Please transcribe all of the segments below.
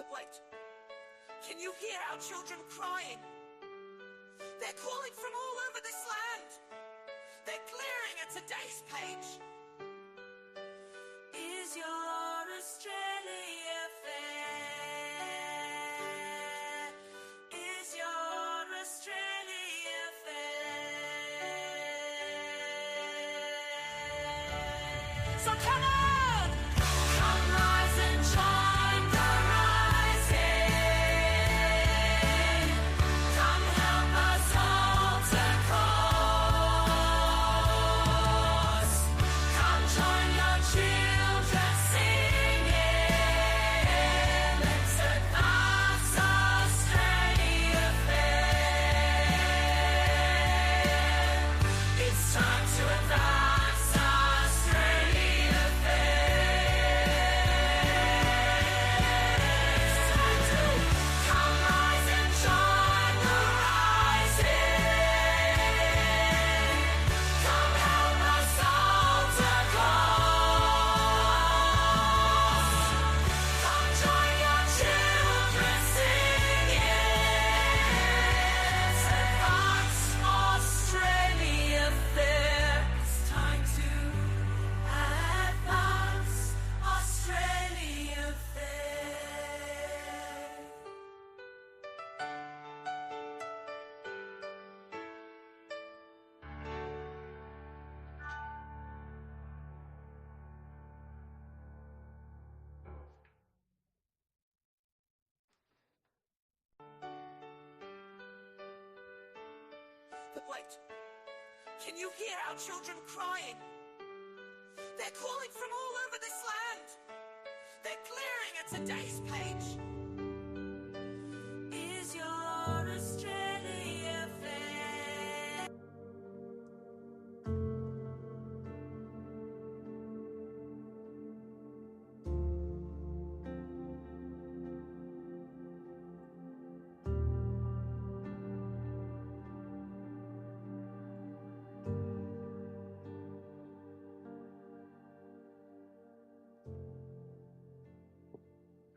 But wait, can you hear our children crying? They're calling from all over this land. They're glaring at today's page. Is your Australia fair? Is your Australia fair? So come on! Come rise and join the rising. Come help us alter course. Come join your children singing. Let's advance Australia fair. It's time to advance Australia fair. It's time to come rise and join the rising. Come help us alter course. Come join your children singing. Let's advance Australia fair. It's time to advance Australia fair. But wait, can you hear our children crying? They're calling from all over this land. They're glaring at today's page. Is your Australia fair?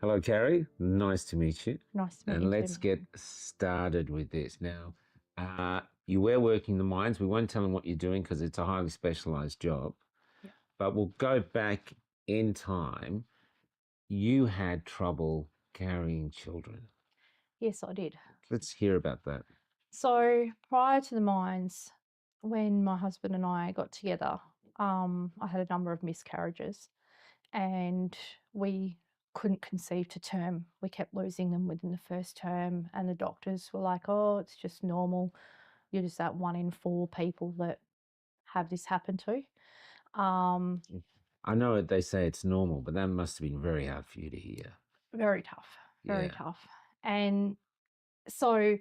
Hello, Karri. Nice to meet you. Nice to meet And you let's too. get started with this. Now, you were working the mines. We won't tell them what you're doing because it's a highly specialised job. Yeah. But we'll go back in time. You had trouble carrying children. Yes, I did. Let's hear about that. So prior to the mines, when my husband and I got together, I had a number of miscarriages and we couldn't conceive to term. We kept losing them within the first term and the doctors were like, oh, it's just normal. You're just that 1 in 4 people that have this happen to. I know they say it's normal, but that must have been very hard for you to hear. Very tough, very Yeah. tough. And so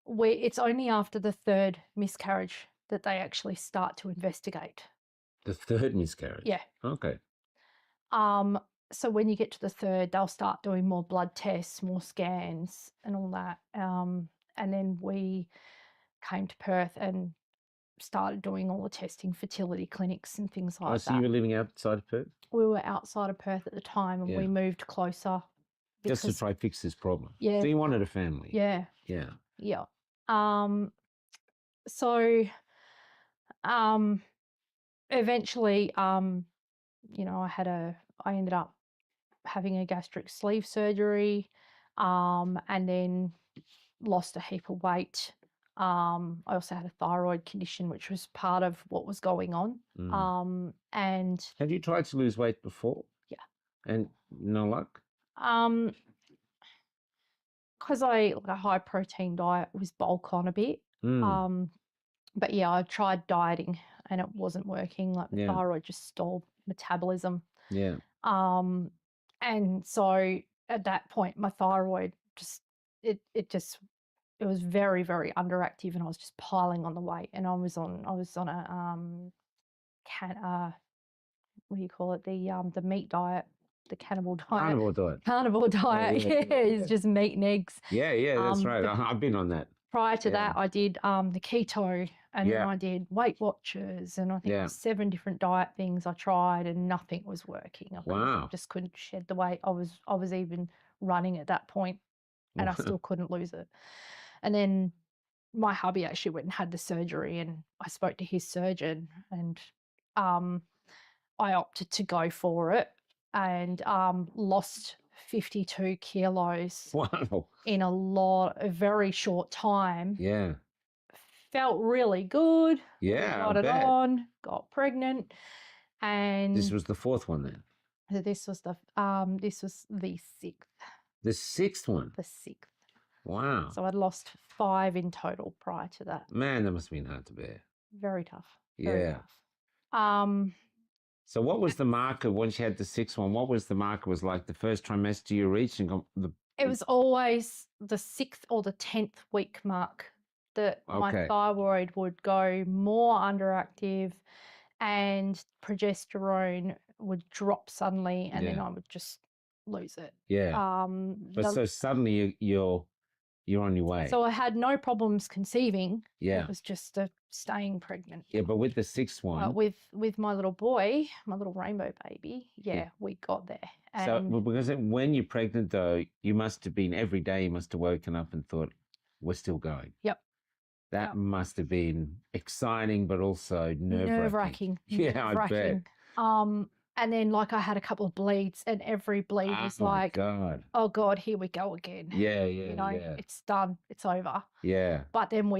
it's only after the 3rd miscarriage that they actually start to investigate. The 3rd miscarriage? Yeah. Okay. So when you get to the 3rd, they'll start doing more blood tests, more scans and all that. And then we came to Perth and started doing all the testing, fertility clinics and things like So that. you were living outside of Perth? We were outside of Perth at the time and Yeah. we moved closer. Just to try fix this problem. Yeah. So you wanted a family? Yeah. Yeah. Yeah. So eventually, you know, I ended up having a gastric sleeve surgery, and then lost a heap of weight. I also had a thyroid condition, which was part of what was going on. And Have you tried to lose weight before? Yeah. And no luck? because I like a high protein diet was bulk on a bit. But yeah, I tried dieting and it wasn't working. Like the Yeah. thyroid just stalled metabolism. Yeah. And so at that point, my thyroid just it was very, very underactive, and I was just piling on the weight. And I was on a what do you call it? The meat diet, the cannibal diet. Carnivore diet. Carnivore diet, yeah. it's just meat and eggs. Yeah, that's right. but I've been on that. Prior to that, I did the keto, and then Yeah. I did Weight Watchers, and I think it Yeah. was 7 different diet things I tried, and nothing was working. I Wow. just couldn't shed the weight. I was even running at that point, and I still couldn't lose it. And then my hubby actually went and had the surgery, and I spoke to his surgeon, and I opted to go for it, and lost 52 kilos Wow. in a very short time. Yeah. Felt really good. Yeah, Got I it bet. on, got pregnant, and This was the fourth one then. this was the sixth. The sixth one. The sixth. Wow. So I'd lost 5 in total prior to that. Man, that must have been hard to bear. Very tough. Very Yeah. tough. So what was the marker once you had the sixth one? What was the marker? Was like the first trimester you reached and got the... It was always the 6th or the 10th week mark that my thyroid would go more underactive and progesterone would drop suddenly, and then I would just lose it. Yeah. But so suddenly you're on your way. So I had no problems conceiving. Yeah. It was just staying pregnant. Yeah, but with the sixth one. With my little boy, my little rainbow baby, we got there. So because when you're pregnant though, you must have been every day, you must have woken up and thought, we're still going. Yep. That must have been exciting, but also nerve-wracking. Yeah, I bet. And then like I had a couple of bleeds, and every bleed was like, God. oh God, here we go again. Yeah. It's done, it's over. Yeah. But then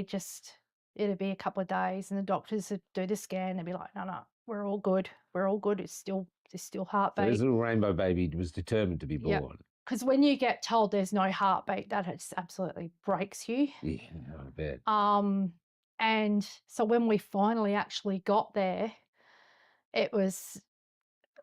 it'd be a couple of days, and the doctors would do the scan. They'd be like, no, we're all good. We're all good. There's still heartbeat. So this little rainbow baby was determined to be born. Because when you get told there's no heartbeat, that just absolutely breaks you. Yeah, I bet. And so when we finally actually got there, it was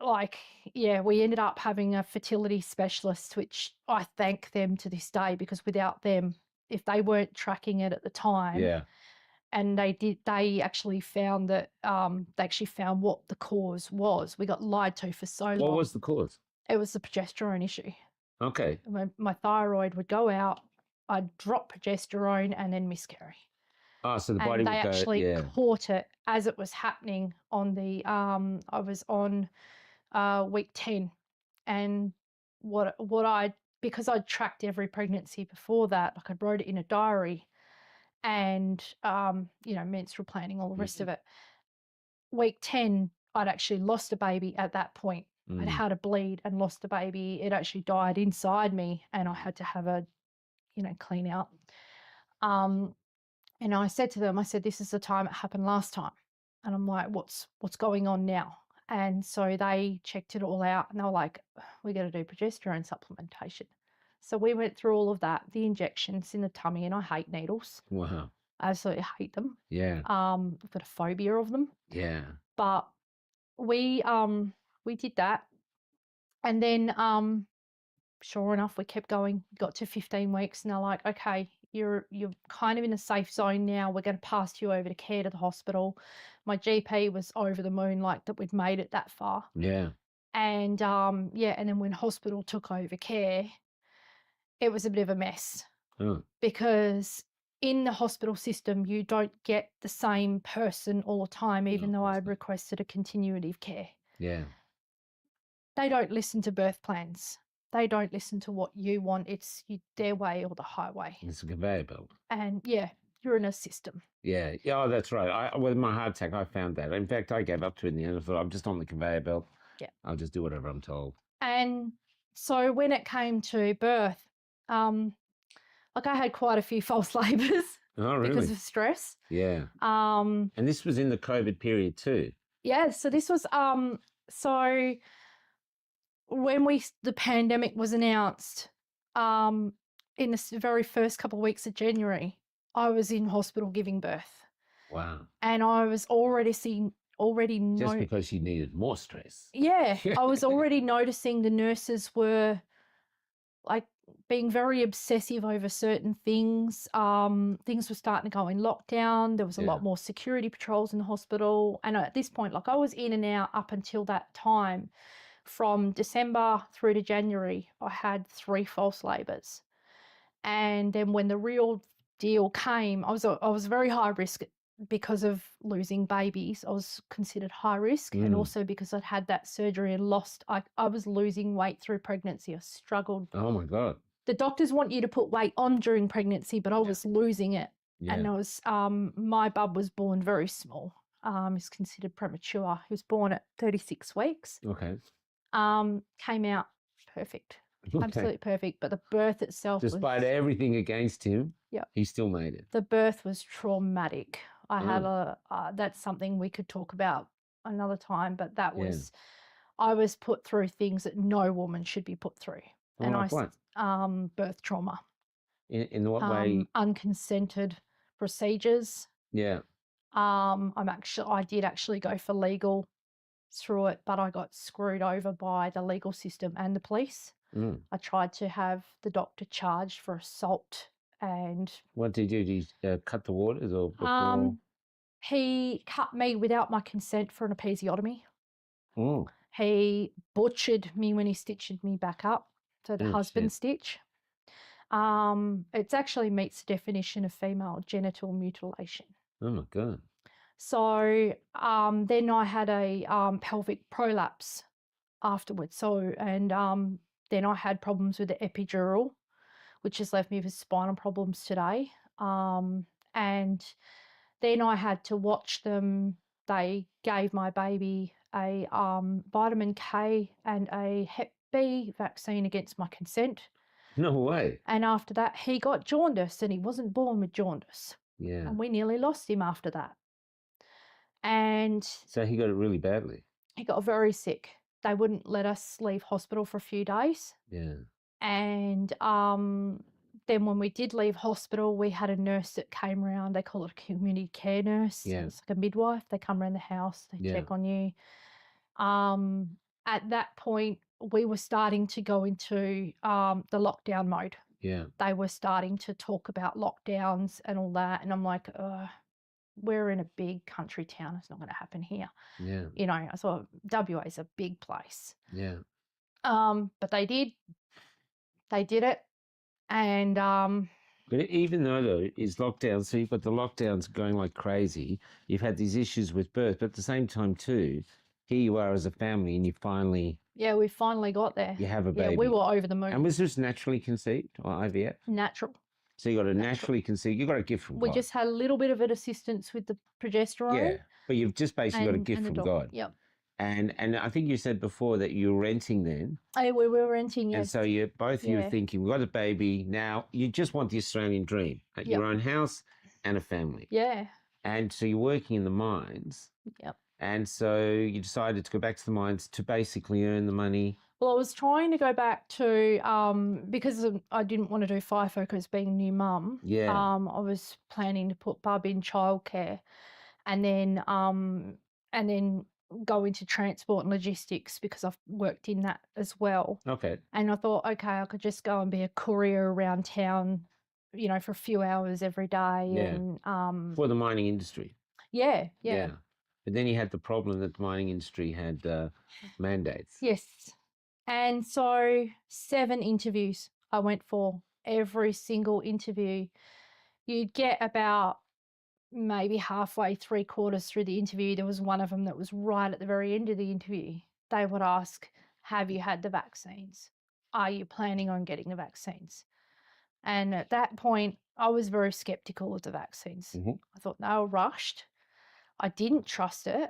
like, we ended up having a fertility specialist, which I thank them to this day, because without them, if they weren't tracking it at the time, and they actually found that, what the cause was. We got lied to for so long. What was the cause? It was the progesterone issue. Okay. My thyroid would go out, I'd drop progesterone, and then miscarry. Oh, so the body would go... And they actually caught it as it was happening on the... I was on week 10, and because I'd tracked every pregnancy before that, like I wrote it in a diary, and menstrual planning, all the rest of it. Week 10, I'd actually lost a baby at that point. I'd had a bleed and lost a baby. It actually died inside me, and I had to have a clean out. And I said to them, this is the time it happened last time. And I'm like, what's going on now? And so they checked it all out, and they were like, we got to do progesterone supplementation. So we went through all of that, the injections in the tummy, and I hate needles. Wow. I absolutely hate them. Yeah. I've got a phobia of them. Yeah. But we did that. And then sure enough, we kept going, got to 15 weeks, and they're like, okay, you're kind of in a safe zone now. We're going to pass you over to care to the hospital. My GP was over the moon, like that we'd made it that far. Yeah. And and then when hospital took over care, it was a bit of a mess. Because in the hospital system, you don't get the same person all the time, even though I had requested a continuity of care. Yeah. They don't listen to birth plans. They don't listen to what you want. It's their way or the highway. It's a conveyor belt. And you're in a system. Yeah. Oh, that's right. With my heart attack, I found that. In fact, I gave up to it in the end. I thought, I'm just on the conveyor belt. Yeah. I'll just do whatever I'm told. And so when it came to birth, like I had quite a few false labours. Oh, really? Because of stress. Yeah. And this was in the COVID period too. Yeah. So this was so when the pandemic was announced, in the very first couple of weeks of January, I was in hospital giving birth. Wow. And I was just because you needed more stress. Yeah. I was already noticing the nurses were like being very obsessive over certain things. Things were starting to go in lockdown. There was a lot more security patrols in the hospital. And at this point, like I was in and out up until that time. From December through to January, I had 3 false labours. And then when the real deal came, I was very high risk because of losing babies, I was considered high risk, and also because I'd had that surgery and I was losing weight through pregnancy. I struggled. Oh my God. The doctors want you to put weight on during pregnancy, but I was losing it. Yeah. And I was, my bub was born very small. He's considered premature. He was born at 36 weeks. Okay. Came out perfect. Okay. Absolutely perfect. But the birth itself Despite everything against him, Yep. he still made it. The birth was traumatic. I had that's something we could talk about another time, but that was, I was put through things that no woman should be put through. And Like what? Birth trauma. In what way? Unconsented procedures. Yeah. I did actually go for legal through it, but I got screwed over by the legal system and the police. I tried to have the doctor charged for assault. And what did you do? Did you cut the waters or before? He cut me without my consent for an episiotomy. Oh. He butchered me when he stitched me back up. So the husband stitch. It actually meets the definition of female genital mutilation. Oh my God. So then I had a pelvic prolapse afterwards. So then I had problems with the epidural, which has left me with spinal problems today. And then I had to watch them. They gave my baby a vitamin K and a Hep B vaccine against my consent. No way. And after that, he got jaundice, and he wasn't born with jaundice. Yeah. And we nearly lost him after that. And so he got it really badly. He got very sick. They wouldn't let us leave hospital for a few days. Yeah. And then when we did leave hospital, we had a nurse that came around. They call it a community care nurse. Yeah. It's like a midwife. They come around the house. They check on you. At that point, we were starting to go into the lockdown mode. Yeah. They were starting to talk about lockdowns and all that. And I'm like, we're in a big country town. It's not going to happen here. Yeah. You know, I thought WA is a big place. Yeah. But they did. They did it. And but even though it's lockdown, so you've got the lockdowns going like crazy, you've had these issues with birth, but at the same time too, here you are as a family and you finally... Yeah, we finally got there. You have a baby. Yeah, we were over the moon. And was this naturally conceived or IVF? Natural. So you got a naturally conceived, you got a gift from God. We just had a little bit of an assistance with the progesterone. Yeah, but you've just basically got a gift from God. Yep. And I think you said before that you were renting then. We were renting, yes. And so you both you were thinking, we've got a baby, now you just want the Australian dream. Your own house and a family. Yeah. And so you're working in the mines. Yep. And so you decided to go back to the mines to basically earn the money. Well, I was trying to go back to, because I didn't want to do FIFO because being a new mum. Yeah. I was planning to put Bub in childcare and then go into transport and logistics because I've worked in that as well. Okay. And I thought, okay, I could just go and be a courier around town, you know, for a few hours every day. Yeah. And for the mining industry. Yeah. But then you had the problem that the mining industry had mandates. Yes. And so 7 interviews I went for. Every single interview, you'd get about maybe halfway, 3/4 through the interview. There was one of them that was right at the very end of the interview. They would ask, have you had the vaccines? Are you planning on getting the vaccines? And at that point, I was very skeptical of the vaccines. I thought they were rushed. I didn't trust it.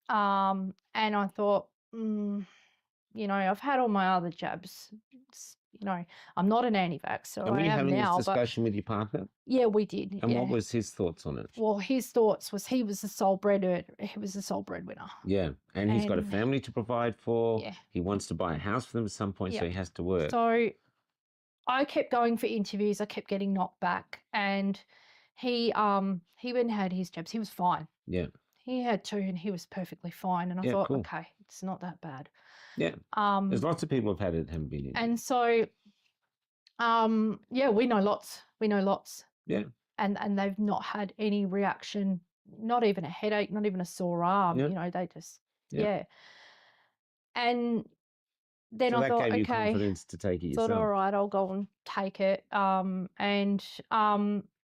And I thought, you know, I've had all my other jabs. You know, I'm not an anti-vax, so and were I you am having now. this discussion with your partner? Yeah, we did. And what was his thoughts on it? Well, his thoughts was he was the sole breadwinner. He was the sole breadwinner. Yeah, and he's got a family to provide for. Yeah. He wants to buy a house for them at some point, so he has to work. So I kept going for interviews. I kept getting knocked back, and he went and had his jabs. He was fine. Yeah. He had 2 and he was perfectly fine. And I thought, okay, it's not that bad. Yeah. There's lots of people who've had it haven't been in. And so, yeah, we know lots. We know lots. Yeah. And they've not had any reaction, not even a headache, not even a sore arm. You know, they just, And then so I that thought, gave you okay, confidence to take it yourself. thought, all right, I'll go and take it. And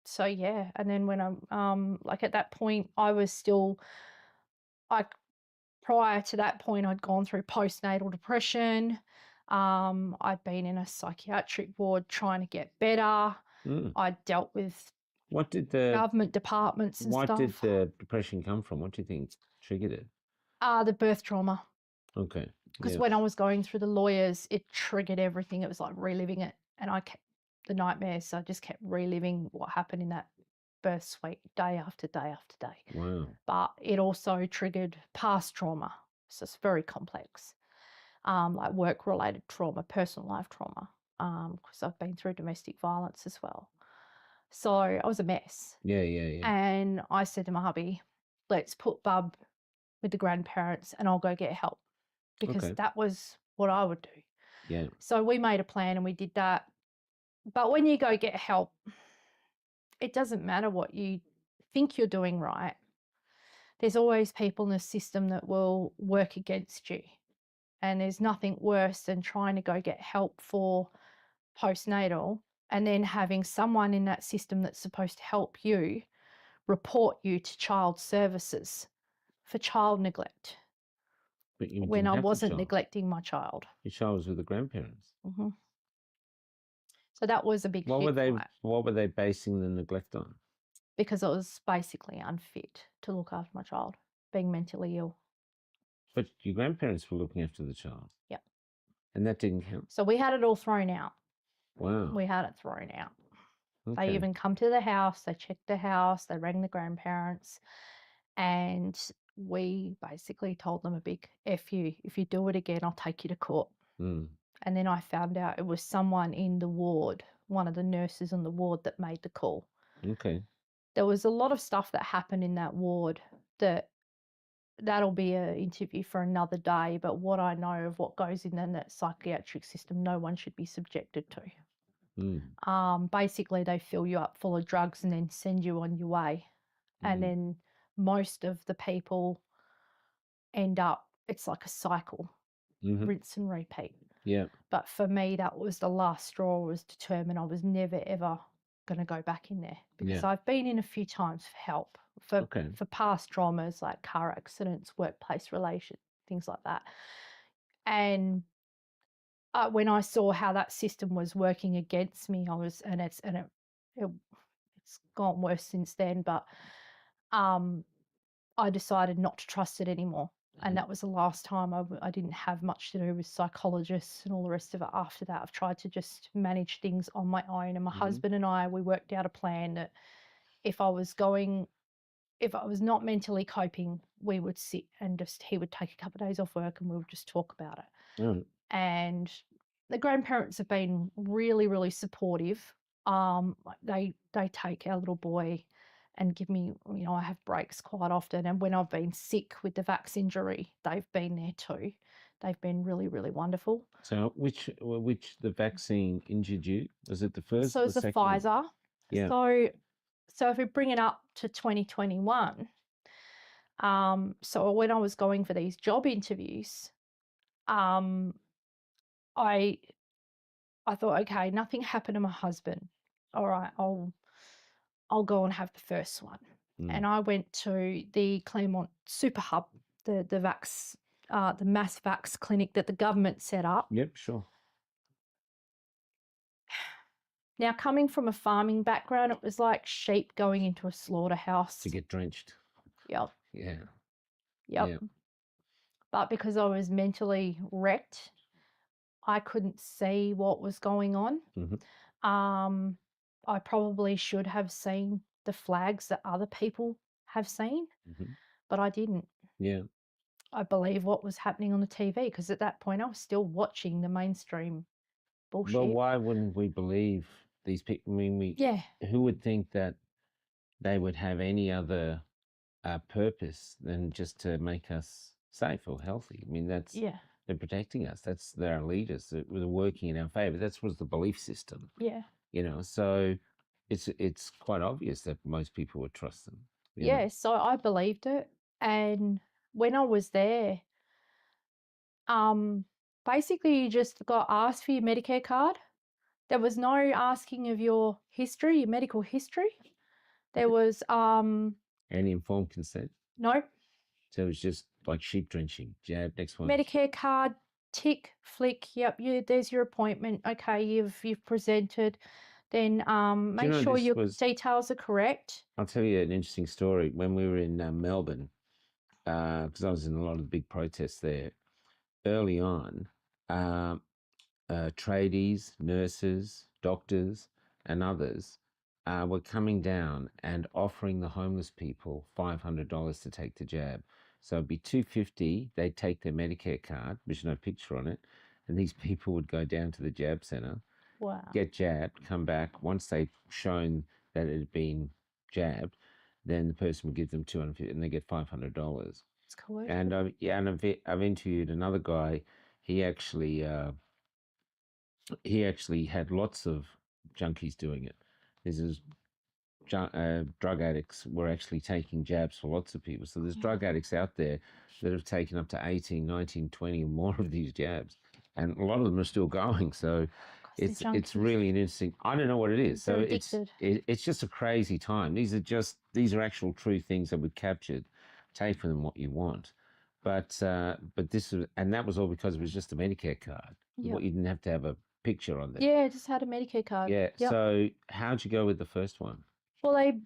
So yeah, and then when I'm like at that point, I was still like prior to that point, I'd gone through postnatal depression. I'd been in a psychiatric ward trying to get better. Mm. I'd dealt with What did the government departments and what did stuff. the depression come from? What do you think triggered it? The birth trauma. Okay. Because Yeah. when I was going through the lawyers, it triggered everything. It was like reliving it. And I kept the nightmares. So I just kept reliving what happened in that birth suite day after day after day. Wow. But it also triggered past trauma. So it's very complex, like work-related trauma, personal life trauma, because I've been through domestic violence as well. So I was a mess. Yeah, yeah, yeah. And I said to my hubby, let's put Bub with the grandparents and I'll go get help, because Okay. that was what I would do. Yeah. So we made a plan and we did that. But when you go get help, it doesn't matter what you think you're doing right. There's always people in the system that will work against you. And there's nothing worse than trying to go get help for postnatal and then having someone in that system that's supposed to help you report you to child services for child neglect But you when didn't I have the wasn't child. neglecting my child. Your child was with the grandparents. hmm So that was a big What shift, right? what were they basing the neglect on? Because I was basically unfit to look after my child, being mentally ill. But your grandparents were looking after the child. Yep. And that didn't count. So we had it all thrown out. Wow. We had it thrown out. Okay. They even come to the house, they checked the house, they rang the grandparents, and we basically told them a big F you. If you do it again, I'll take you to court. Mm. And then I found out it was someone in the ward, one of the nurses in the ward, that made the call. Okay. There was a lot of stuff that happened in that ward that'll be an interview for another day, but what I know of what goes in that psychiatric system, no one should be subjected to. Basically, they fill you up full of drugs and then send you on your way. And then most of the people end up, it's like a cycle, rinse and repeat. Yeah. But for me, that was the last straw. I was determined I was never, ever going to go back in there, because I've been in a few times for help for past traumas like car accidents, workplace relations, things like that. And when I saw how that system was working against me, it's gone worse since then, but I decided not to trust it anymore. And that was the last time I didn't have much to do with psychologists and all the rest of it. After that, I've tried to just manage things on my own. And my husband and I, we worked out a plan that if I was not mentally coping, we would sit and he would take a couple of days off work and we would just talk about it. And the grandparents have been really, really supportive. They take our little boy and give me, I have breaks quite often. And when I've been sick with the vax injury, they've been there too. They've been really, really wonderful. So which the vaccine injured you? Was it the first? So it's a Pfizer. Yeah. So if we bring it up to 2021, so when I was going for these job interviews, I thought, okay, nothing happened to my husband. All right, I'll go and have the first one. And I went to the Claremont Super Hub, the mass vax clinic that the government set up. Yep, sure. Now, coming from a farming background, it was like sheep going into a slaughterhouse. To get drenched. Yep. Yeah. Yep. But because I was mentally wrecked, I couldn't see what was going on. I probably should have seen the flags that other people have seen, but I didn't. Yeah. I believe what was happening on the TV, because at that point I was still watching the mainstream bullshit. Well, why wouldn't we believe these people? I mean, who would think that they would have any other purpose than just to make us safe or healthy? I mean, they're protecting us. They're our leaders. They're working in our favor. That was the belief system. Yeah. So it's quite obvious that most people would trust them. Yeah, so I believed it. And when I was there, basically you just got asked for your Medicare card. There was no asking of your history, your medical history. There was Any informed consent? no. So it was just like sheep drenching. Jab, next one. Medicare card, tick, flick. Yep, there's your appointment. Okay, you've presented. Then make sure your details are correct. I'll tell you an interesting story. When we were in Melbourne, because I was in a lot of the big protests there, early on, tradies, nurses, doctors, and others were coming down and offering the homeless people $500 to take the jab. So it'd be $250. They'd take their Medicare card, which no picture on it, and these people would go down to the jab centre, get jabbed, come back. Once they'd shown that it had been jabbed, then the person would give them $250, and they get $500. It's coerced. And I've interviewed another guy. He actually had lots of junkies doing it. Drug addicts were actually taking jabs for lots of people. So there's drug addicts out there that have taken up to 18, 19, 20 or more of these jabs. And a lot of them are still going. So it's really an interesting, I don't know what it is. So it's just a crazy time. These are actual true things that we captured. Take from them what you want. But this was, and that was all because it was just a Medicare card. Yep. You didn't have to have a picture on there. Yeah, just had a Medicare card. Yeah. Yep. So how'd you go with the first one? Well, they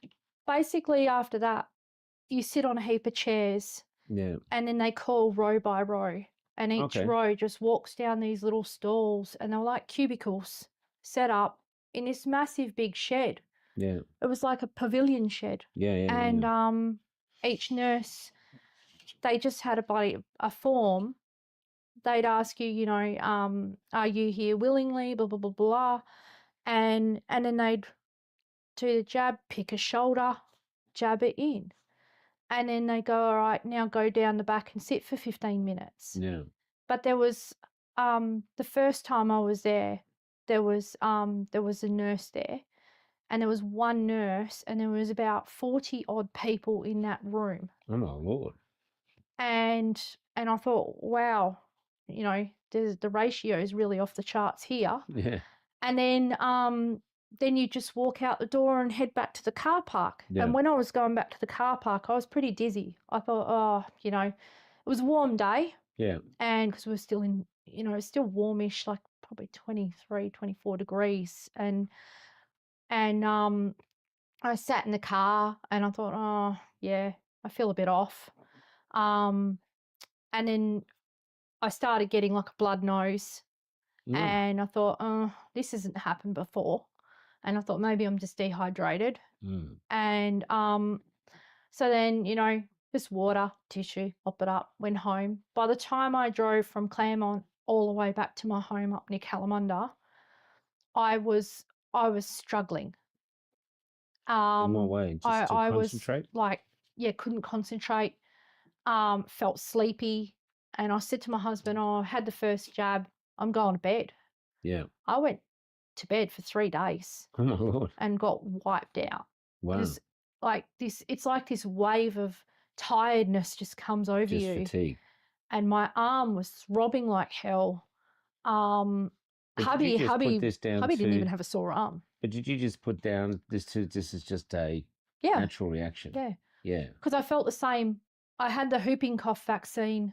basically, after that, you sit on a heap of chairs. Yeah. And then they call row by row. And each row just walks down these little stalls, and they're like cubicles set up in this massive big shed. Yeah. It was like a pavilion shed. Yeah. And each nurse, they just had a form. They'd ask you, you know, are you here willingly, blah, blah, blah, blah. And then they'd do the jab, pick a shoulder, jab it in. And then they go, all right, now go down the back and sit for 15 minutes. Yeah. But there was, the first time I was there was a nurse there. And there was one nurse, and there was about 40 odd people in that room. Oh my Lord. And I thought, wow, you know, the ratio is really off the charts here. Yeah. And then you just walk out the door and head back to the car park. Yeah. And when I was going back to the car park, I was pretty dizzy. I thought, oh, you know, it was a warm day. Yeah. And because we're still in, you know, it's still warmish, like probably 23, 24 degrees. And I sat in the car and I thought, oh, yeah, I feel a bit off. And then I started getting like a blood nose. And I thought, oh, this hasn't happened before. And I thought maybe I'm just dehydrated. And so then, you know, just water, tissue, mop it up, went home. By the time I drove from Claremont all the way back to my home up near Kalamunda, I was struggling. In what way? Just to concentrate? Was like, yeah, couldn't concentrate, felt sleepy. And I said to my husband, oh, I had the first jab, I'm going to bed. Yeah. I went to bed for 3 days. Oh my Lord. And got wiped out. Wow. It's like this wave of tiredness just comes over just you. Fatigue. And my arm was throbbing like hell. Hubby didn't even have a sore arm. But did you just put down this is just a natural reaction? Yeah. Yeah. Because I felt the same. I had the whooping cough vaccine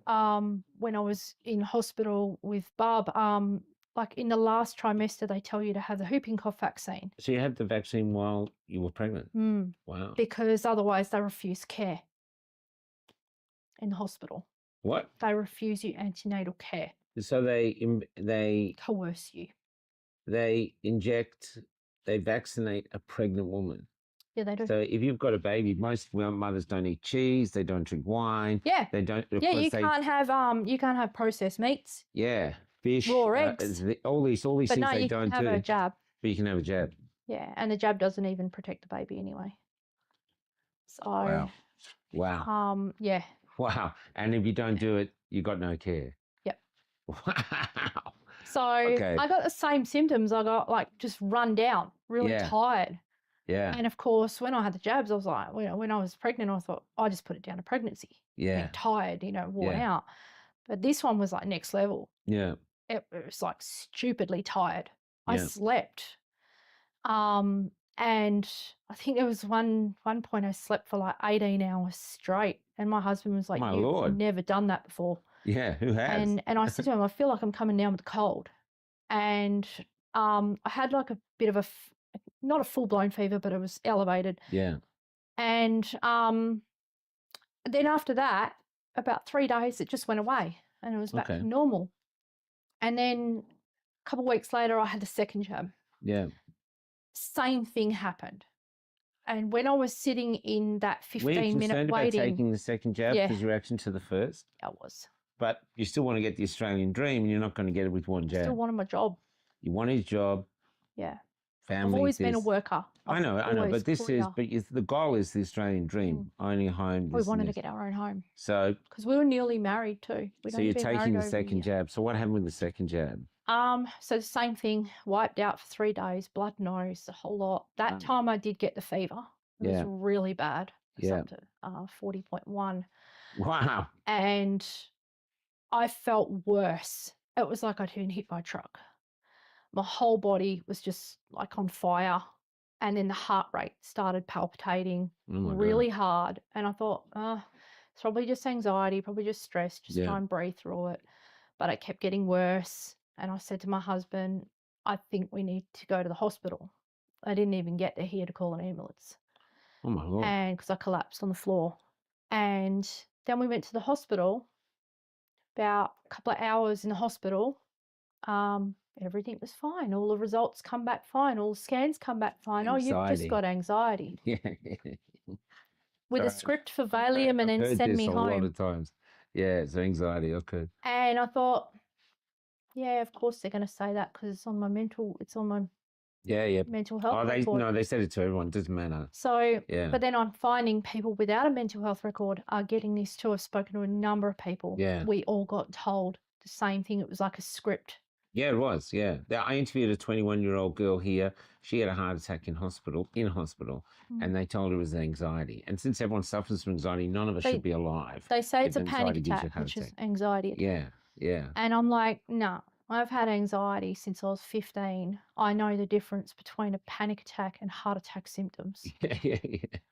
when I was in hospital with Barb. Like in the last trimester, they tell you to have the whooping cough vaccine. So you had the vaccine while you were pregnant? Wow. Because otherwise they refuse care in the hospital. What? They refuse you antenatal care. So they coerce you. They vaccinate a pregnant woman. Yeah, they do. So if you've got a baby, most mothers don't eat cheese, they don't drink wine. Yeah. They don't. Yeah, you can't have processed meats. Yeah. Fish, raw eggs, all these things they don't do. But no, you can have a jab. But you can have a jab. Yeah, and the jab doesn't even protect the baby anyway. So. Wow. Yeah. Wow. And if you don't do it, you got no care. Yep. Wow. So I got the same symptoms. I got like just run down, really tired. Yeah. And of course, when I had the jabs, I was like, when I was pregnant, I thought I just put it down to pregnancy. Yeah. Being tired, worn out. But this one was like next level. Yeah. It was like stupidly tired. I slept. And And I think there was one point I slept for like 18 hours straight. And my husband was like, My "You've Lord. never done that before." Yeah, who has? And I said to him, "I feel like I'm coming down with a cold." And I had like a bit of not a full-blown fever, but it was elevated. Yeah. And then after that, about 3 days, it just went away and it was back to normal. And then a couple of weeks later, I had the second jab. Yeah. Same thing happened. And when I was sitting in that 15-minute waiting... Were you concerned about taking the second jab because your reaction to the first? I was. But you still want to get the Australian dream and you're not going to get it with one jab. I still wanted my job. You want his job. Yeah. Family. I've always been a worker. I know, but the goal is the Australian dream. Owning a home. We wanted to get our own home. So. Because we were newly married too. So you're taking the second jab. So what happened with the second jab? So the same thing, wiped out for 3 days, blood nose, the whole lot. That time I did get the fever. It was really bad. It was up to 40.1. Wow. And I felt worse. It was like I'd been hit by a truck. My whole body was just like on fire. And then the heart rate started palpitating really hard. And I thought, it's probably just anxiety, probably just stress, just try and breathe through it. But it kept getting worse. And I said to my husband, I think we need to go to the hospital. I didn't even get to here to call an ambulance. Oh my Lord. And because I collapsed on the floor. And then we went to the hospital. About a couple of hours in the hospital, everything was fine. All the results come back fine. All the scans come back fine. Anxiety. Oh, you've just got anxiety. Yeah. With a script for Valium and then send me home. A lot of times. Yeah, it's anxiety. Okay. And I thought, yeah, of course they're going to say that because it's on my mental health record. No, they said it to everyone. It doesn't matter. So, but then I'm finding people without a mental health record are getting this too. I've spoken to a number of people. Yeah. We all got told the same thing. It was like a script. Yeah, it was. Yeah. I interviewed a 21-year-old girl here. She had a heart attack in hospital, and they told her it was anxiety. And since everyone suffers from anxiety, none of us should be alive. They say it's a panic attack, which is anxiety. Yeah, yeah. And I'm like, no, I've had anxiety since I was 15. I know the difference between a panic attack and heart attack symptoms. Yeah.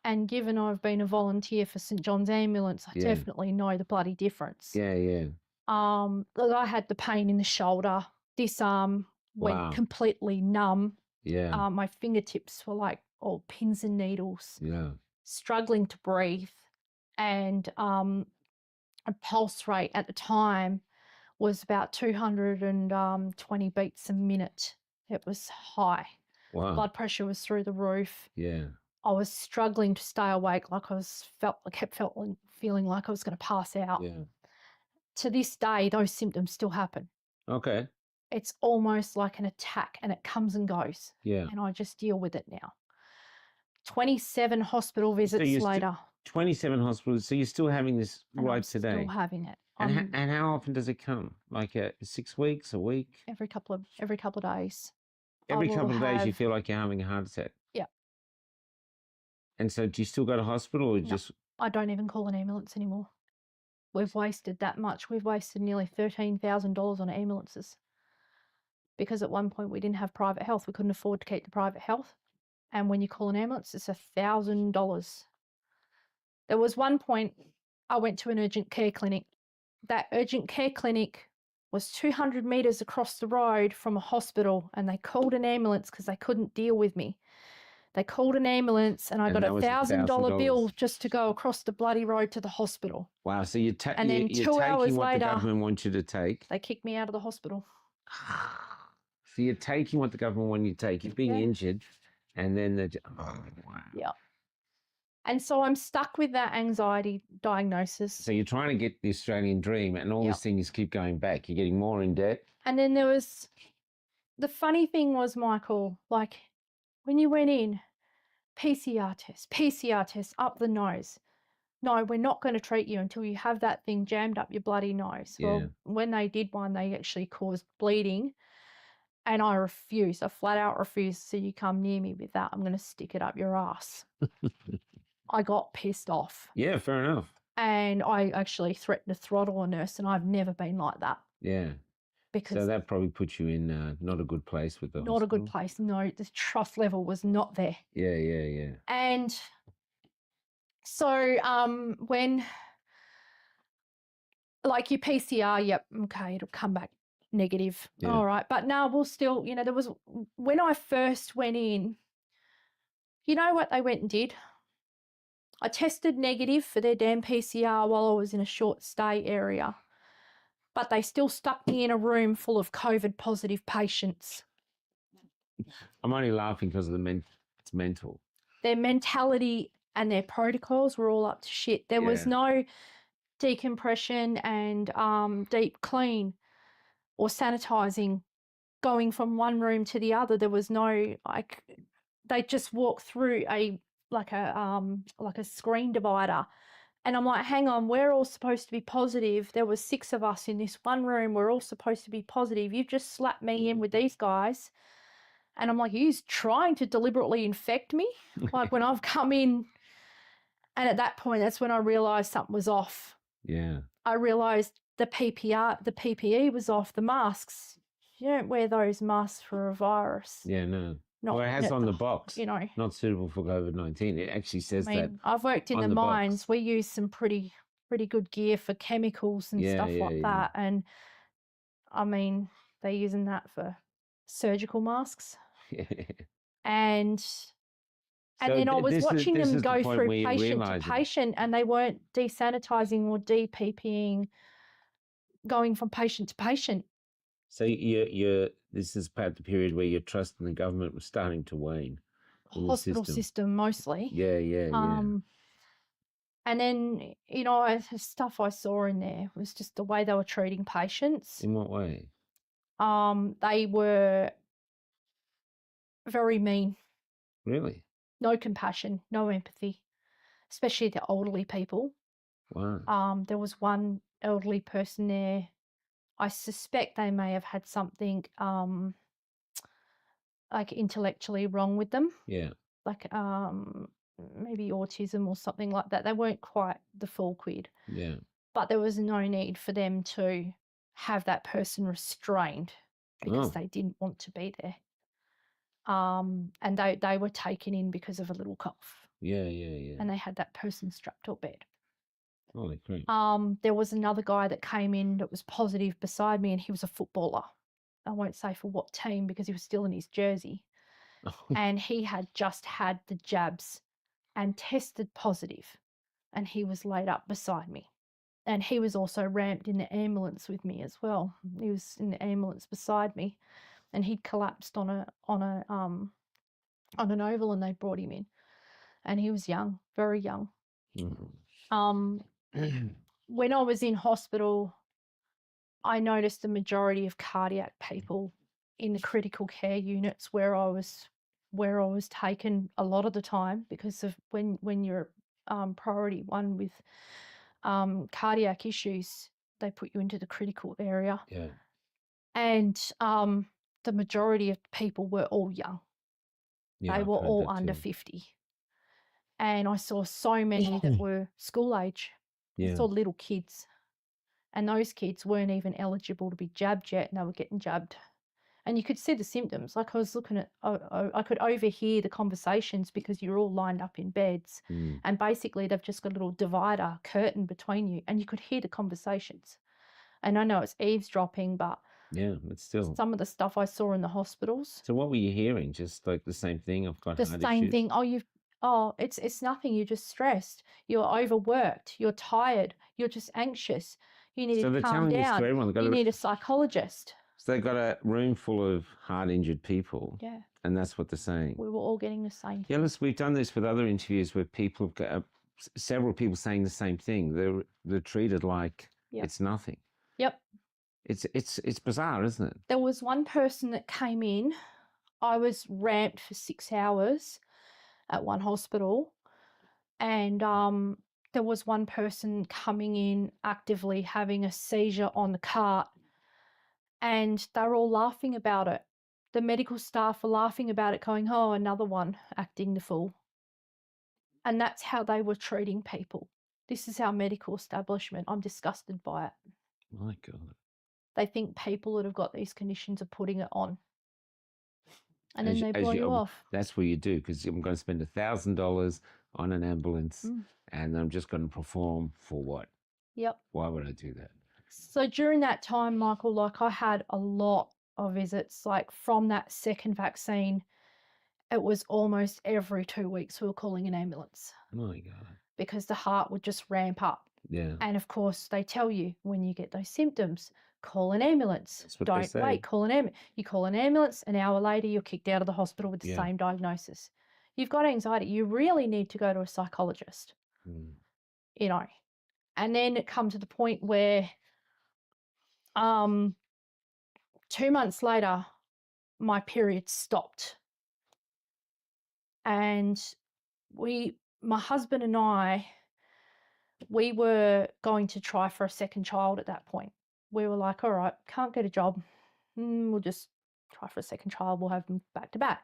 And given I've been a volunteer for St. John's Ambulance, I definitely know the bloody difference. Yeah. I had the pain in the shoulder. This arm went completely numb. Yeah. My fingertips were like all pins and needles. Yeah. Struggling to breathe. And a pulse rate at the time was about 220 beats a minute. It was high. Wow. Blood pressure was through the roof. Yeah. I was struggling to stay awake. I kept feeling like I was going to pass out. Yeah. To this day, those symptoms still happen. Okay. It's almost like an attack and it comes and goes. Yeah. And I just deal with it now. 27 hospital visits later. 27 hospitals. So you're still having this right today? Still having it. And how often does it come? Like 6 weeks, a week? Every couple of days. Every couple of days you feel like you're having a heart attack? Yeah. And so do you still go to hospital or just... I don't even call an ambulance anymore. We've wasted that much. We've wasted nearly $13,000 on ambulances. Because at one point we didn't have private health. We couldn't afford to keep the private health. And when you call an ambulance, it's $1,000. There was one point I went to an urgent care clinic. That urgent care clinic was 200 metres across the road from a hospital, and they called an ambulance because they couldn't deal with me. They called an ambulance and I got a $1,000 bill just to go across the bloody road to the hospital. Wow, so you're taking hours what later, the government wants you to take. They kicked me out of the hospital. So you're taking what the government wants you to take. You're being injured, and then wow. Yeah. And so I'm stuck with that anxiety diagnosis. So you're trying to get the Australian dream, and all these things keep going back. You're getting more in debt. And then the funny thing was, Michael, like when you went in, PCR test up the nose. No, we're not going to treat you until you have that thing jammed up your bloody nose. Yeah. Well, when they did one, they actually caused bleeding. And I refused. I flat out refused. So you come near me with that, I'm going to stick it up your ass. I got pissed off. Yeah, fair enough. And I actually threatened to throttle a nurse, and I've never been like that. Yeah. because So that probably puts you in not a good place with the not a good hospital. place. No, the trust level was not there. Yeah. And so when, like, your PCR, yep, okay, it'll come back negative. Yeah. All right. But now we'll still, there was, when I first went in, you know what they went and did? I tested negative for their damn PCR while I was in a short stay area, but they still stuck me in a room full of COVID positive patients. I'm only laughing because of it's mental. Their mentality and their protocols were all up to shit. There was no decompression and deep clean or sanitizing going from one room to the other. There was no, like, they just walked through a screen divider. And I'm like, hang on, we're all supposed to be positive. There was 6 of us in this one room. We're all supposed to be positive. You've just slapped me in with these guys. And I'm like, he's trying to deliberately infect me? Like, when I've come in. And at that point, that's when I realised something was off. Yeah. I realised the PPE was off, the masks. You don't wear those masks for a virus. Yeah, no. Well, it has on the box, not suitable for COVID-19. It actually says that. I've worked in the mines. We use some pretty good gear for chemicals and stuff like that. And I mean, they're using that for surgical masks. And then I was watching them go through patient to patient, and they weren't desanitizing or de-PPEing, going from patient to patient. So this is about the period where your trust in the government was starting to wane. Hospital system mostly. Yeah. And then, the stuff I saw in there was just the way they were treating patients. In what way? They were very mean. Really? No compassion, no empathy, especially the elderly people. Wow. There was one elderly person there. I suspect they may have had something like intellectually wrong with them. Yeah. Like maybe autism or something like that. They weren't quite the full quid. Yeah. But there was no need for them to have that person restrained because they didn't want to be there. And they were taken in because of a little cough. Yeah. And they had that person strapped to a bed. Holy crap. There was another guy that came in that was positive beside me, and he was a footballer. I won't say for what team because he was still in his jersey. And he had just had the jabs and tested positive, and he was laid up beside me. And he was also ramped in the ambulance with me as well. He was in the ambulance beside me, and he'd collapsed on an oval, and they brought him in. And he was young, very young. When I was in hospital, I noticed the majority of cardiac people in the critical care units where I was taken a lot of the time, because of when you're priority 1 with cardiac issues, they put you into the critical area. Yeah. And the majority of people were all young. Yeah, they were all under 50. And I saw so many that were school age. I saw little kids. And those kids weren't even eligible to be jabbed yet, and they were getting jabbed. And you could see the symptoms. Like, I was looking at, I could overhear the conversations because you're all lined up in beds. And basically they've just got a little divider curtain between you, and you could hear the conversations. And I know it's eavesdropping, but yeah, it's still some of the stuff I saw in the hospitals. So what were you hearing? Just like the same thing? I've got the heart same issues. thing. It's nothing. You're just stressed. You're overworked. You're tired. You're just anxious. You need to calm down. You need a psychologist. So they've got a room full of heart-injured people. Yeah. And that's what they're saying. We were all getting the same thing. Yeah, listen, we've done this with other interviews where people have got several people saying the same thing. They're treated like it's nothing. Yep. It's bizarre, isn't it? There was one person that came in. I was ramped for 6 hours at one hospital, and there was one person coming in actively having a seizure on the cart, and they were all laughing about it. The medical staff were laughing about it, going, "Oh, another one acting the fool." And that's how they were treating people. This is our medical establishment. I'm disgusted by it. My God. They think people that have got these conditions are putting it on. And As then you- they as blow you- you off. That's what you do, because I'm going to spend $1,000 on an ambulance Mm. and I'm just going to perform for what? Yep. Why would I do that? So during that time, Michael, like I had a lot of visits, like from that second vaccine, it was almost every 2 weeks we were calling an ambulance Oh my God. because the heart would just ramp up. Yeah. And of course, they tell you when you get those symptoms, call an ambulance. That's what they Don't say. wait, call an ambulance. You call an ambulance, an hour later, you're kicked out of the hospital with the Yeah. same diagnosis. You've got anxiety. You really need to go to a psychologist, Mm. you know. And then it comes to the point where 2 months later, my period stopped. And my husband and I, we were going to try for a second child at that point. We were like, all right, can't get a job. We'll just try for a second child. We'll have them back to back.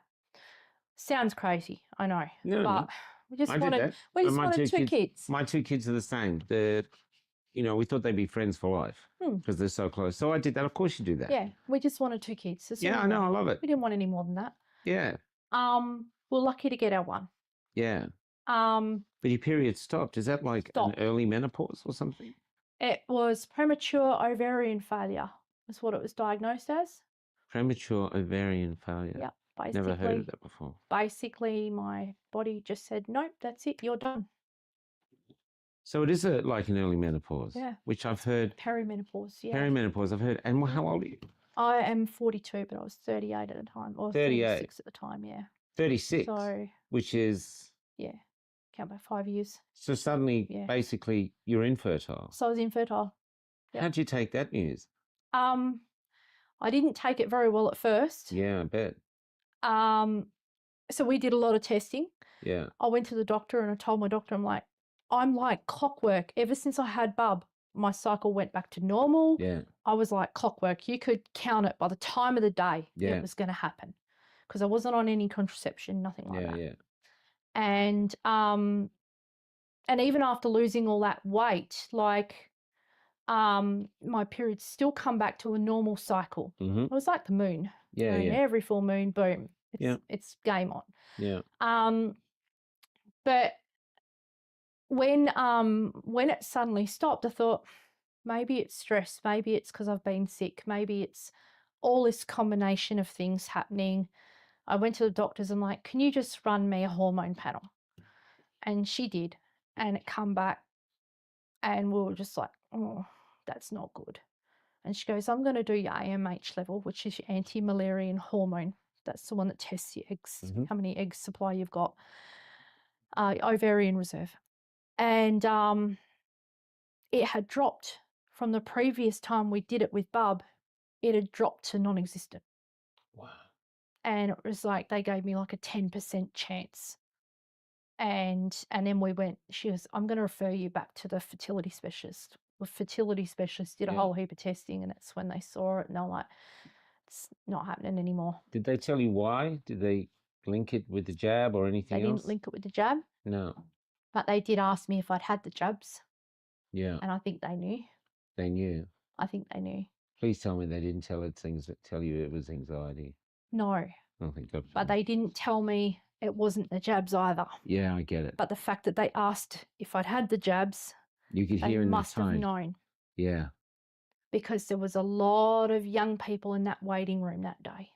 Sounds crazy, I know. No, but no. we just I did wanted, that. we But just my wanted two kids. My two kids are the same. We thought they'd be friends for life because they're so close. So I did that. Of course you do that. Yeah, we just wanted 2 kids. That's all Yeah, we I know. I wanted. love it. We didn't want any more than that. Yeah. We're lucky to get our one. Yeah. Um, But your period stopped. Is that like Stopped. an early menopause or something? It was premature ovarian failure. That's what it was diagnosed as. Premature ovarian failure. Yeah, Never heard of that before. Basically, my body just said, nope, that's it, you're done. So it is like an early menopause. Yeah. Which I've heard. Perimenopause, yeah. Perimenopause, I've heard. And how old are you? I am 42, but I was 38 at the time, or 38. 36 at the time, yeah. 36. So, which is. yeah, count by 5 years. So suddenly, Yeah. basically, you're infertile. So I was infertile. Yep. How'd you take that news? I didn't take it very well at first. Yeah, I bet. So we did a lot of testing. Yeah. I went to the doctor and I told my doctor, I'm like clockwork. Ever since I had bub, my cycle went back to normal. Yeah. I was like clockwork. You could count it by the time of the day. Yeah. It was going to happen because I wasn't on any contraception, nothing like that. Yeah. And even after losing all that weight, my periods still come back to a normal cycle. Mm-hmm. It was like the moon. Yeah, And every full moon, boom, it's game on. Yeah. But when it suddenly stopped, I thought maybe it's stress, maybe it's because I've been sick, maybe it's all this combination of things happening. I went to the doctors and like, can you just run me a hormone panel? And she did, and it come back, and we were just like, oh, that's not good. And she goes, I'm going to do your AMH level, which is your anti-Müllerian hormone. That's the one that tests your eggs, how many egg supply you've got, ovarian reserve. And it had dropped from the previous time we did it with bub. It had dropped to non-existent. Wow. And it was like they gave me like a 10% chance. And then we went, she goes, I'm going to refer you back to the fertility specialist. The fertility specialist did a whole heap of testing, and that's when they saw it, and they're like, it's not happening anymore. Did they tell you why? Did they link it with the jab or anything else? They didn't link it with the jab. No. But they did ask me if I'd had the jabs. Yeah. And I think they knew. They knew. I think they knew. Please tell me they didn't tell you it was anxiety. No. Oh, thank God. But they didn't tell me it wasn't the jabs either. Yeah, I get it. But the fact that they asked if I'd had the jabs, you could hear in must the tone. have known. Yeah. Because there was a lot of young people in that waiting room that day.